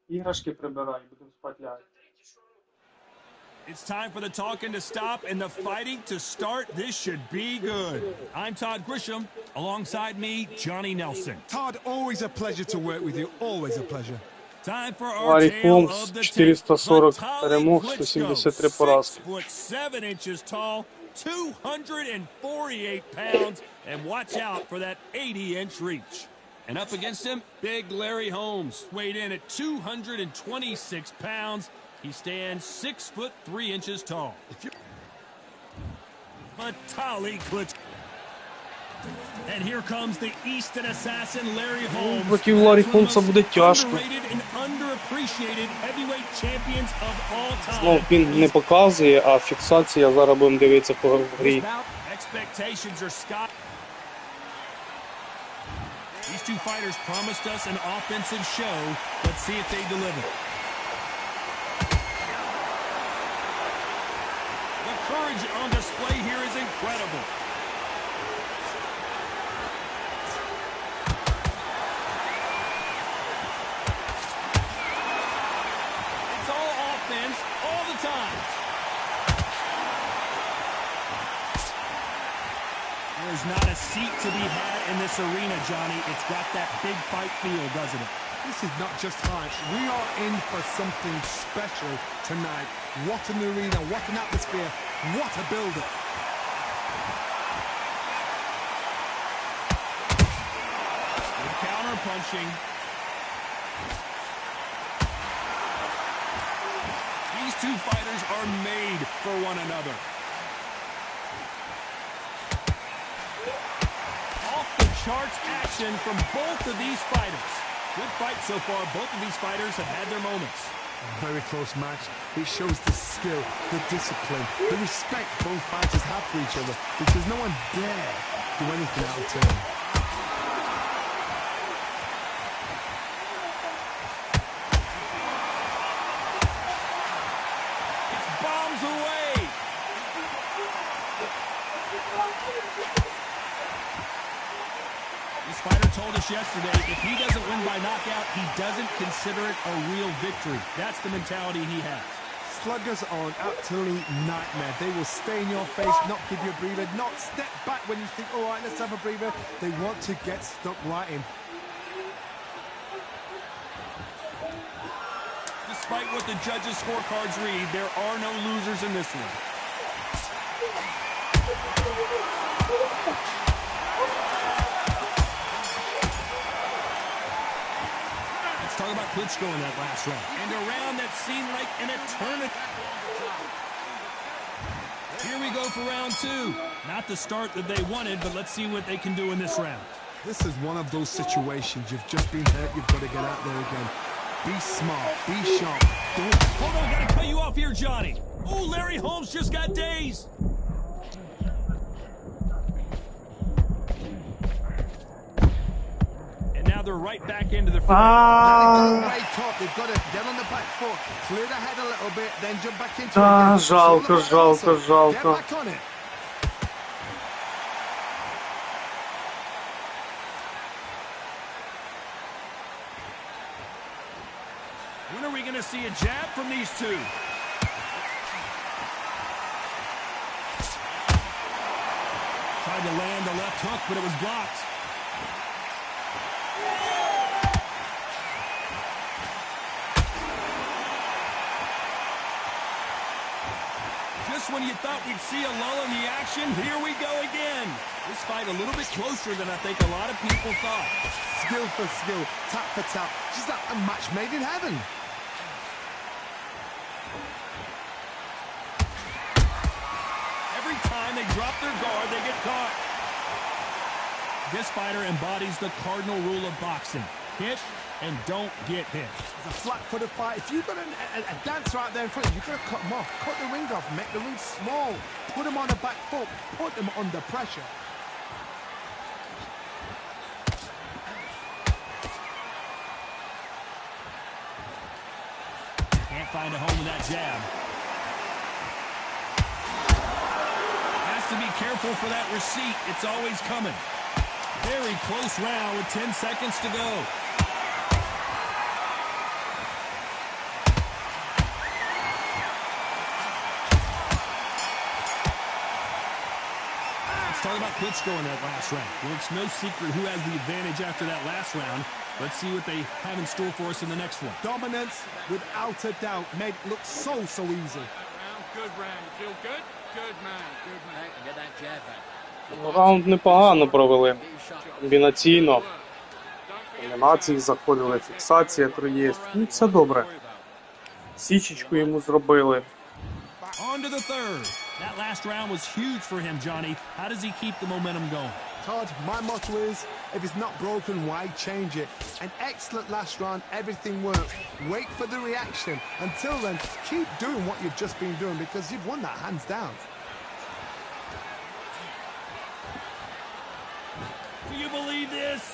[SPEAKER 2] Іграшки прибирай, будемо спати лягати.
[SPEAKER 3] It's time for the talking to stop and the fighting to start. This should be good. I'm Todd Grisham. Alongside me, Johnny Nelson.
[SPEAKER 4] Todd, always a pleasure to work with you. Always a pleasure.
[SPEAKER 3] Time for our
[SPEAKER 2] Ларі
[SPEAKER 3] tale
[SPEAKER 2] Холмс,
[SPEAKER 3] of the
[SPEAKER 2] 440
[SPEAKER 3] tape.
[SPEAKER 2] перемог,
[SPEAKER 3] Vitali
[SPEAKER 2] 173
[SPEAKER 3] Klitschko,
[SPEAKER 2] поразки.
[SPEAKER 3] 6'7" tall, 248 pounds, and watch out for that 80-inch reach. And up against him, big Larry Holmes, weighed in at 226 pounds. He stands 6'3" tall. Vitali Klitschko. And here comes the Easton assassin Larry Holmes.
[SPEAKER 2] Проти Ларі Холмса буде тяжко.
[SPEAKER 3] Underrated and underappreciated heavyweight champions of all time.
[SPEAKER 2] Знов пінг не показує, а фіксація, зараз будемо дивитися по грі.
[SPEAKER 3] Expectations are sky. These two fighters promised us an offensive show. Let's see if they deliver. The courage on display here is incredible. It's all offense all the time. There's not a seat to be had in this arena, Johnny. It's got that big fight feel, doesn't it?
[SPEAKER 4] This is not just hype. We are in for something special tonight. What an arena, what an atmosphere, what a build-up.
[SPEAKER 3] Good counter punching. These two fighters are made for one another. Off the charts action from both of these fighters. Good fight so far. Both of these fighters have had their moments.
[SPEAKER 4] Very close match. It shows the skill, the discipline, the respect both fighters have for each other, because no one dare do anything out of turn.
[SPEAKER 3] It's bombs away. This fighter told us yesterday, if he doesn't win by knockout, he doesn't consider it a real victory. That's the mentality he has.
[SPEAKER 4] Sluggers are an absolute nightmare. They will stay in your face, not give you a breather, not step back when you think, all right, let's have a breather. They want to get stuck right in.
[SPEAKER 3] Despite what the judges' scorecards read, there are no losers in this one. Let's talk about Klitschko in that last round. And a round that seemed like an eternity. Here we go for round two. Not the start that they wanted, but let's see what they can do in this round.
[SPEAKER 4] This is one of those situations. You've just been hurt, you've got to get out there again. Be smart, be sharp.
[SPEAKER 3] Hold on, gotta cut you off here, Johnny. Ooh, Larry Holmes just got dazed. And now they're right back into the fray.
[SPEAKER 4] Break up, they've got to get on the back foot, clear the head a little bit, then jump back into it again.
[SPEAKER 2] Жалко, жалко,
[SPEAKER 4] Get
[SPEAKER 2] жалко.
[SPEAKER 4] back on it.
[SPEAKER 3] When are we going to see a jab from these two? Tried to land the left hook, but it was blocked. Just when you thought we'd see a lull in the action, here we go again. This fight a little bit closer than I think a lot of people thought.
[SPEAKER 4] Skill for skill, tap for tap. Just like a match made in heaven.
[SPEAKER 3] Every time they drop their guard, they get caught. This fighter embodies the cardinal rule of boxing. Hit and don't get hit.
[SPEAKER 4] It's a flat-footed fight. If you've got a dancer out there in front of you, you've got to cut him off. Cut the ring off. Make the ring small. Put him on the back foot. Put him under pressure.
[SPEAKER 3] Can't find a home with that jab. Has to be careful for that receipt. It's always coming. Very close round with 10 seconds to go. Let's talk about Klitschko in that last round. Well, it's no secret who has the advantage after that last round. Let's see what they have in store for us in the next one.
[SPEAKER 4] Dominance, without a doubt, made it look so easy.
[SPEAKER 6] Good round. You feel good? Good man. Good man. Get that jab back.
[SPEAKER 2] Раунд непогано провели. Комбінаційно. Комбінації заходили, фіксація троє. Ну, все добре. Січечку йому зробили.
[SPEAKER 3] On to the third. That last round was huge for him, Johnny. How does he keep the momentum going?
[SPEAKER 4] Todd, my motto is, if it's not broken, why change it? An excellent last round, everything worked. Wait for the reaction. Until then, keep doing what you've just been doing because you've won that hands down.
[SPEAKER 3] Do you believe this?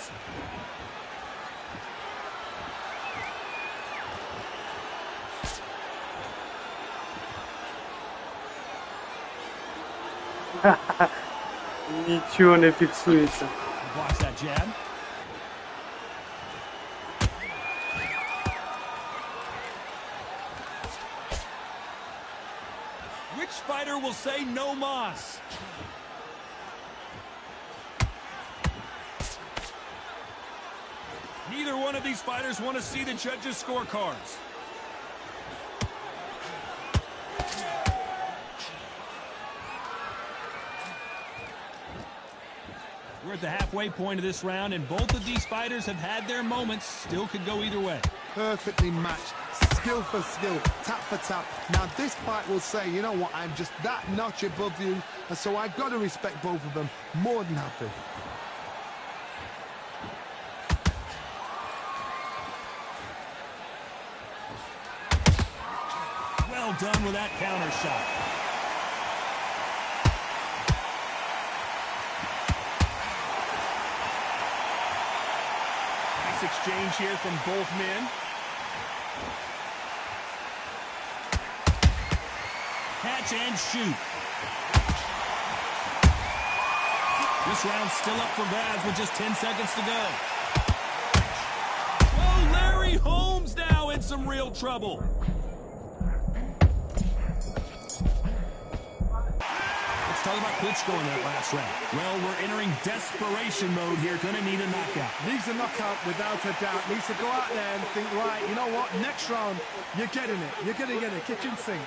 [SPEAKER 2] Нічого не фіксується.
[SPEAKER 3] Blocks that jab. Which fighter will say no mas? Neither one of these fighters want to see the judges' scorecards. We're at the halfway point of this round, and both of these fighters have had their moments. Still could go either way.
[SPEAKER 4] Perfectly matched. Skill for skill, tap for tap. Now this fight will say, you know what, I'm just that notch above you, and so I've got to respect both of them. More than happy.
[SPEAKER 3] Well done with that counter shot. Nice exchange here from both men. Catch and shoot. This round's still up for grabs with just 10 seconds to go. Oh, Larry Holmes now in some real trouble. Let's talk about Klitschko in that last round. Well, we're entering desperation mode here. Gonna need a knockout.
[SPEAKER 4] Needs a knockout without a doubt. Needs to go out there and think, right, you know what, next round, you're getting it. You're going to get it. Kitchen sink.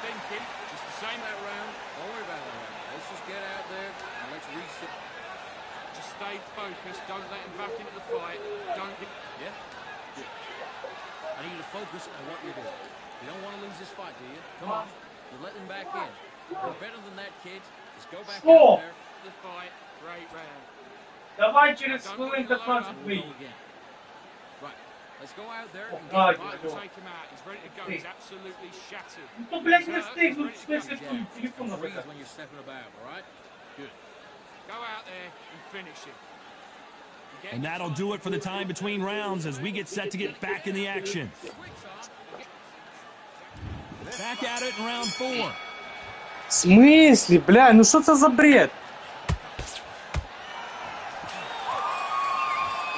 [SPEAKER 6] Thinking, just the same that round. Don't worry about that round. Let's just get out there and let's reset. Just stay focused. Don't let him back into the fight. Don't get... Yeah? Good. I need you to focus on what you're doing. You don't want to lose this fight, do you? Come on. You're letting him back in. You're better than that, kid. Just go back out there. The fight. Great round.
[SPEAKER 2] Давай через
[SPEAKER 6] Don't
[SPEAKER 2] хвилин
[SPEAKER 6] get the load
[SPEAKER 2] 15
[SPEAKER 6] up,
[SPEAKER 2] вийдемо.
[SPEAKER 6] go again. Right. Let's go out there and
[SPEAKER 2] Ладно,
[SPEAKER 6] get the fight and
[SPEAKER 2] идем.
[SPEAKER 6] take him out. He's ready to go. He's absolutely shattered.
[SPEAKER 2] Ну, блядь, не
[SPEAKER 6] He's hurt.
[SPEAKER 2] встигну,
[SPEAKER 6] He's
[SPEAKER 2] в
[SPEAKER 6] ready to
[SPEAKER 2] смысле,
[SPEAKER 6] go.
[SPEAKER 2] телефон
[SPEAKER 6] Breathe
[SPEAKER 2] набрати.
[SPEAKER 6] when you're stepping about, all right? Good. Go out there and finish him.
[SPEAKER 3] And that'll do it for the time between rounds as we get set to get back in the action. Back at it in round 4.
[SPEAKER 2] В смислі, бля, ну що це за бред?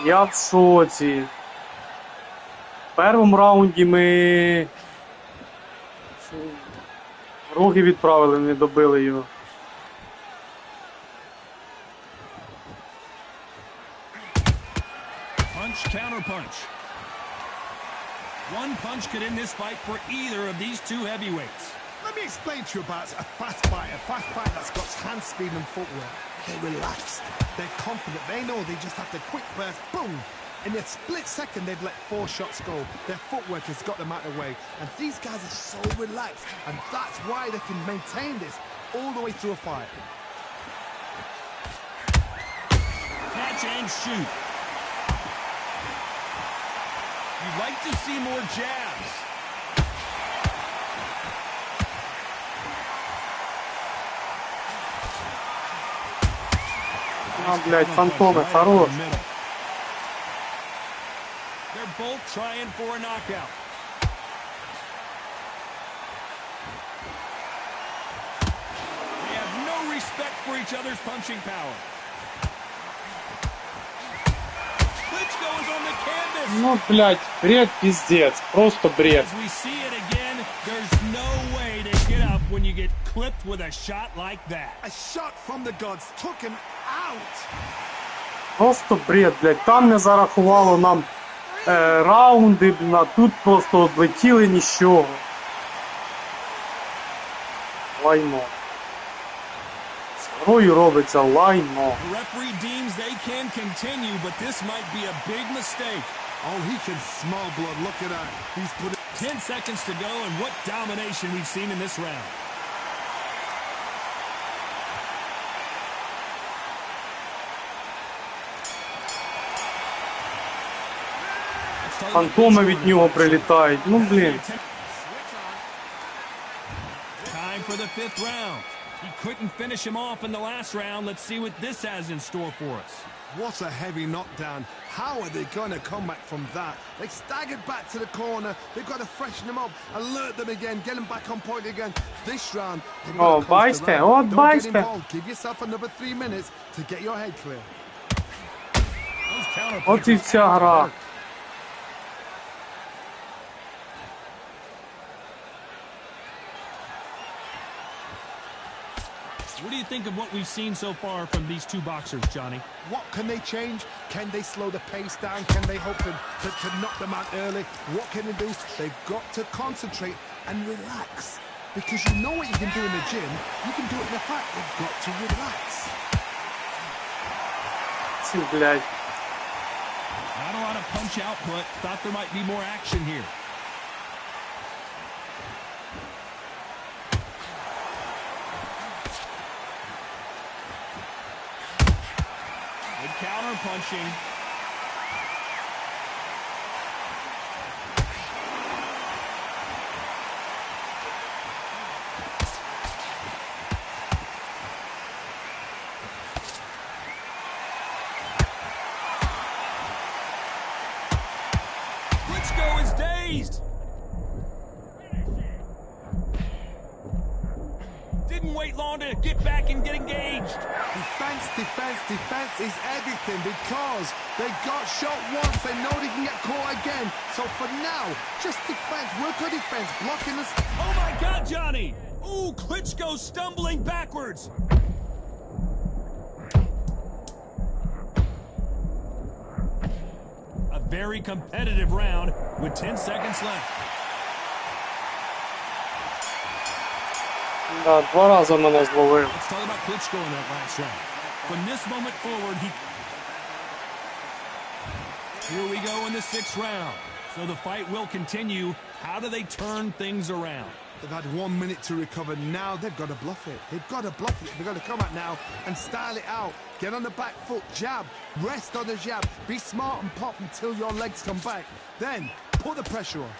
[SPEAKER 2] Я в шоці. В першому раунді ми роги відправили, не добили його.
[SPEAKER 3] Punch, counter punch. One punch could end this fight for either of these two heavyweights.
[SPEAKER 4] Let me explain to you about a fast fight that's got hand speed and footwork. They're relaxed, they're confident, they know they just have to quick burst, boom! In a split second, they've let 4 shots go. Their footwork has got them out of the way. And these guys are so relaxed, and that's why they can maintain this all the way through a fight.
[SPEAKER 3] Catch and shoot. You'd like to see more jabs.
[SPEAKER 2] Блядь, фантомы, хорош.
[SPEAKER 3] They're both trying for a knockout. They have no respect for each other's punching power. Klitschko is on the canvas.
[SPEAKER 2] Ну, блядь, бред пиздец, просто бред.
[SPEAKER 3] As we see it again, there's no way to get up when you get clipped with a shot like that.
[SPEAKER 4] A shot from the gods took him out.
[SPEAKER 2] Просто бред, блядь. Там не зарахувало нам раунди, блін, а тут просто відлетіли нічого. Лайно. З грою робиться лайно.
[SPEAKER 3] The referee deems they can continue, but this might be a big mistake.
[SPEAKER 4] Oh, he can smell blood. Look at that. He's put it.
[SPEAKER 3] 10 seconds to go, and what domination we've seen in this round.
[SPEAKER 2] Фантоми від нього прилітають. Ну, блін.
[SPEAKER 3] Time for the 5th round. He couldn't finish him off in the last round. Let's see what this has in store for us.
[SPEAKER 4] What a heavy knockdown. How are they going to come back from that? They staggered back to the corner. They've got to freshen them up, alert them again, get them back on point again. This round, they've got to
[SPEAKER 2] бачите,
[SPEAKER 4] Don't get
[SPEAKER 2] бачите.
[SPEAKER 4] involved. Give yourself another 3 minutes to get your head clear.
[SPEAKER 2] От і вся гра.
[SPEAKER 3] What do you think of what we've seen so far from these two boxers, Johnny?
[SPEAKER 4] What can they change? Can they slow the pace down? Can they hope to knock them out early? What can they do? They've got to concentrate and relax. Because you know what you can do in the gym, you can do it in the fight. They've got to relax.
[SPEAKER 2] Ці, блядь.
[SPEAKER 3] Not a lot of punch output. Thought there might be more action here. Good counter punching. Klitschko is dazed. Didn't wait long to get back and get engaged.
[SPEAKER 4] Defense, defense, defense is everything because they got shot once. They know they can get caught again. So for now, just defense, work on defense, blocking the...
[SPEAKER 3] Oh my God, Johnny! Ooh, Klitschko stumbling backwards. A very competitive round with 10 seconds left.
[SPEAKER 2] Да, 2 рази мене зловив.
[SPEAKER 3] Let's talk about Klitschko in that last round. From this moment forward, Here we go in the 6th round. So the fight will continue. How do they turn things around?
[SPEAKER 4] They've had 1 minute to recover. Now they've got to bluff it. They've got to bluff it. They've got to come out now and style it out. Get on the back foot, jab, rest on the jab. Be smart and pop until your legs come back. Then put the pressure on.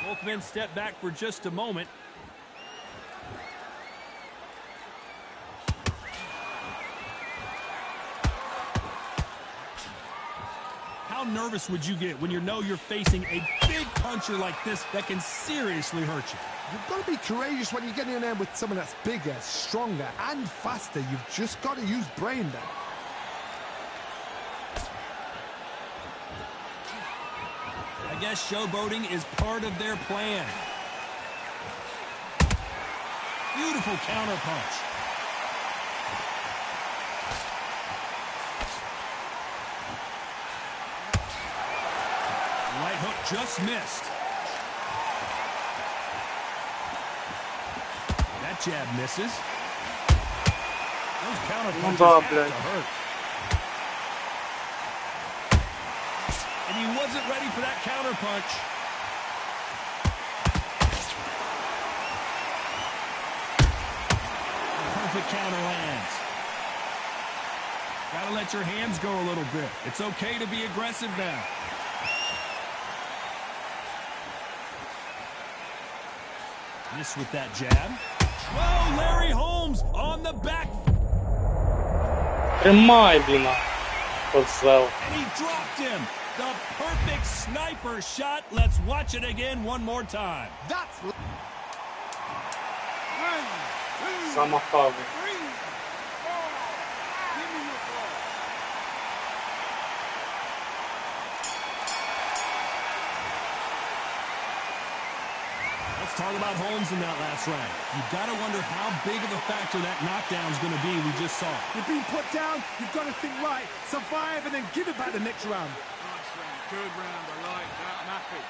[SPEAKER 3] Both men step back for just a moment. How nervous would you get when you know you're facing a big puncher like this that can seriously hurt you?
[SPEAKER 4] You've got to be courageous when you get in there with someone that's bigger, stronger, and faster. You've just got to use brain there.
[SPEAKER 3] guess showboating is part of their plan. Beautiful counter punch. Right hook just missed. That jab misses. Those counter punches have to hurt. And he wasn't ready for that counter punch. Perfect counter lands. Gotta let your hands go a little bit. It's okay to be aggressive now. Miss with that jab. Whoa, Larry Holmes on the back.
[SPEAKER 2] Тримай, бліна. Козел.
[SPEAKER 3] And he dropped him. The perfect sniper shot. Let's watch it again one more time.
[SPEAKER 4] That's...
[SPEAKER 2] Замахав.
[SPEAKER 3] Let's talk about Holmes in that last round. You've got to wonder how big of a factor that knockdown's going to be we just saw.
[SPEAKER 4] You're being put down, you've got to think right, survive and then give it back the next round.
[SPEAKER 6] Nice round. Good round. I like that. I'm happy.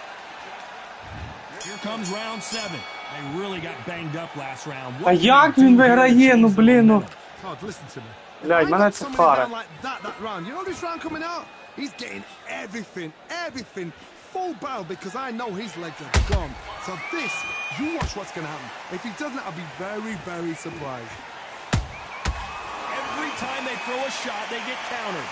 [SPEAKER 3] Here comes round 7. They really got banged up last round.
[SPEAKER 2] А як він виграє? Ну, блін, ну.
[SPEAKER 4] Todd, listen to me.
[SPEAKER 2] Блядь,
[SPEAKER 4] I
[SPEAKER 2] мене
[SPEAKER 4] got
[SPEAKER 2] це
[SPEAKER 4] somebody
[SPEAKER 2] паре.
[SPEAKER 4] down like that round. You know this round coming out? He's getting everything full barrel because I know his legs are gone. So this, you watch what's going to happen. If he doesn't, I'll be very surprised.
[SPEAKER 3] Every time they throw a shot, they get countered.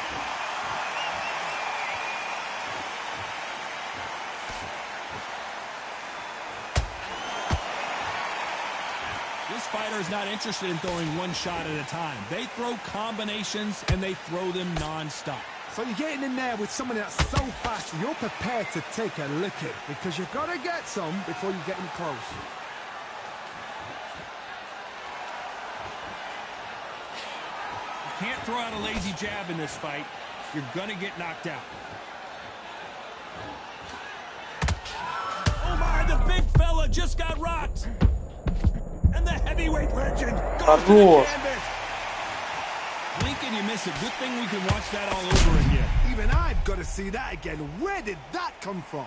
[SPEAKER 3] This fighter is not interested in throwing one shot at a time. They throw combinations and they throw them non-stop.
[SPEAKER 4] So you're getting in there with someone that's so fast, you're prepared to take a licking because you've got to get some before you get him close.
[SPEAKER 3] You can't throw out a lazy jab in this fight. You're going to get knocked out. Oh my, the big fella just got rocked. And the heavyweight legend goes to the canvas. Blink and you miss it. Good thing we can watch that all over again.
[SPEAKER 4] Even I've got to see that again. Where did that come from?
[SPEAKER 6] 1,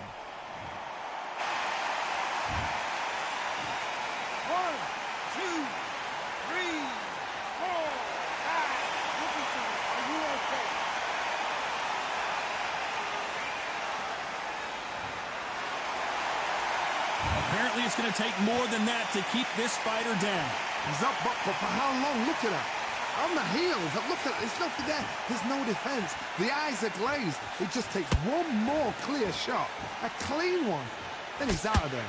[SPEAKER 6] 2, 3, 4, 5. Listen to me. Are you okay?
[SPEAKER 3] Apparently it's going to take more than that to keep this fighter down.
[SPEAKER 4] He's up, but for how long? Look at that. On the heels, look at, there's nothing there. There's no defense. The eyes are glazed. It just takes one more clear shot. A clean one. Then he's out of there.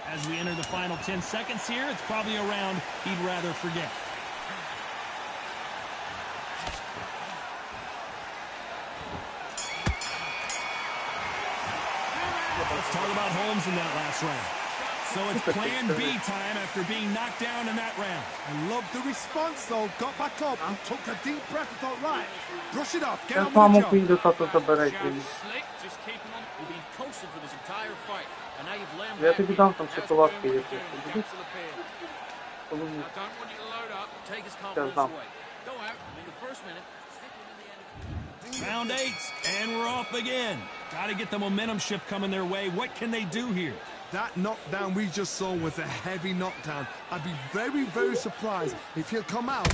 [SPEAKER 3] As we enter the final 10 seconds here, it's probably a round he'd rather forget. Let's talk about Holmes in that last round. So it's plan B time after being knocked down in that round.
[SPEAKER 4] I love the response, though. Got back up, took a deep breath and thought, right, brush it off, get on with the
[SPEAKER 2] Маму
[SPEAKER 4] job.
[SPEAKER 2] піду, тато забере.
[SPEAKER 6] Jab slick, just keeping on. You've been coasting for this entire fight. And now you've learned
[SPEAKER 2] Я тобі дам там шоколадки,
[SPEAKER 6] Now,
[SPEAKER 2] якщо будуть.
[SPEAKER 6] I don't want you to load up and take his confidence
[SPEAKER 2] дам.
[SPEAKER 6] away. Go out, and in the first minute, stick him in the end.
[SPEAKER 3] Round 8, and we're off again. Got to get the momentum shift coming their way. What can they do here?
[SPEAKER 4] That knockdown we just saw was a heavy knockdown. I'd be very surprised if he'll come out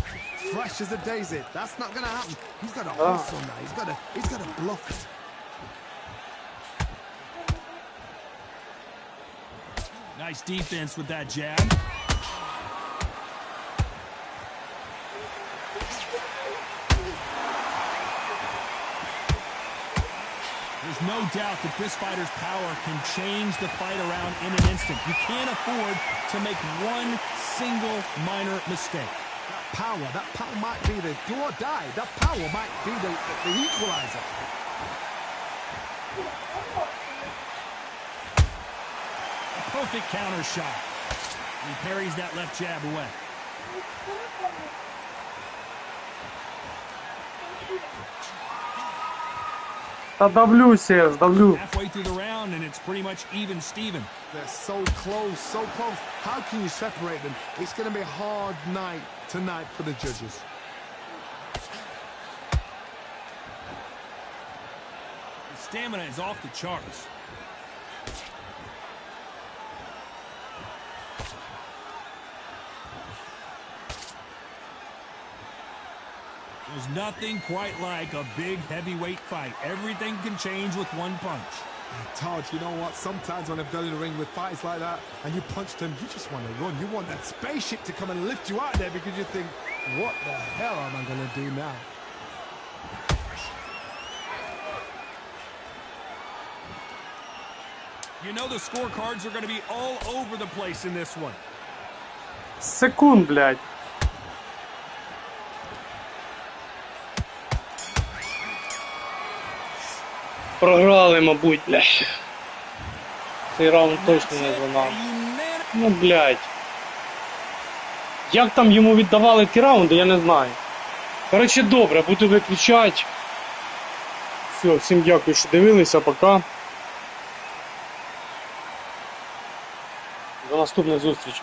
[SPEAKER 4] fresh as a daisy. That's not going to happen. He's got to hustle now. He's got to bluff it.
[SPEAKER 3] Nice defense with that jab. There's no doubt that this fighter's power can change the fight around in an instant. You can't afford to make one single minor mistake.
[SPEAKER 4] That power might be the do or die. That power might be the equalizer.
[SPEAKER 3] perfect counter shot. He parries that left jab away.
[SPEAKER 2] Та давлюся, давлю.
[SPEAKER 3] Halfway through the round, and it's pretty much even Steven.
[SPEAKER 4] They're so close, so close. How can you separate them? It's going to be a hard night tonight for the judges.
[SPEAKER 3] His stamina is off the charts. There's nothing quite like a big heavyweight fight. Everything can change with one punch.
[SPEAKER 4] Todd, you know what? Sometimes when I've done in the ring with fights like that, and you punch them, you just want to run. You want that spaceship to come and lift you out there because you think, what the hell am I going to do now?
[SPEAKER 3] You know the scorecards are going to be all over the place in this one.
[SPEAKER 2] Секунд, блядь. Програли, мабуть, блядь. Цей раунд точно не за нами. Ну, блядь. Як там йому віддавали ті раунди, я не знаю. Коротше, добре, буду виключати. Все, всім дякую, що дивилися, пока. До наступних зустрічей.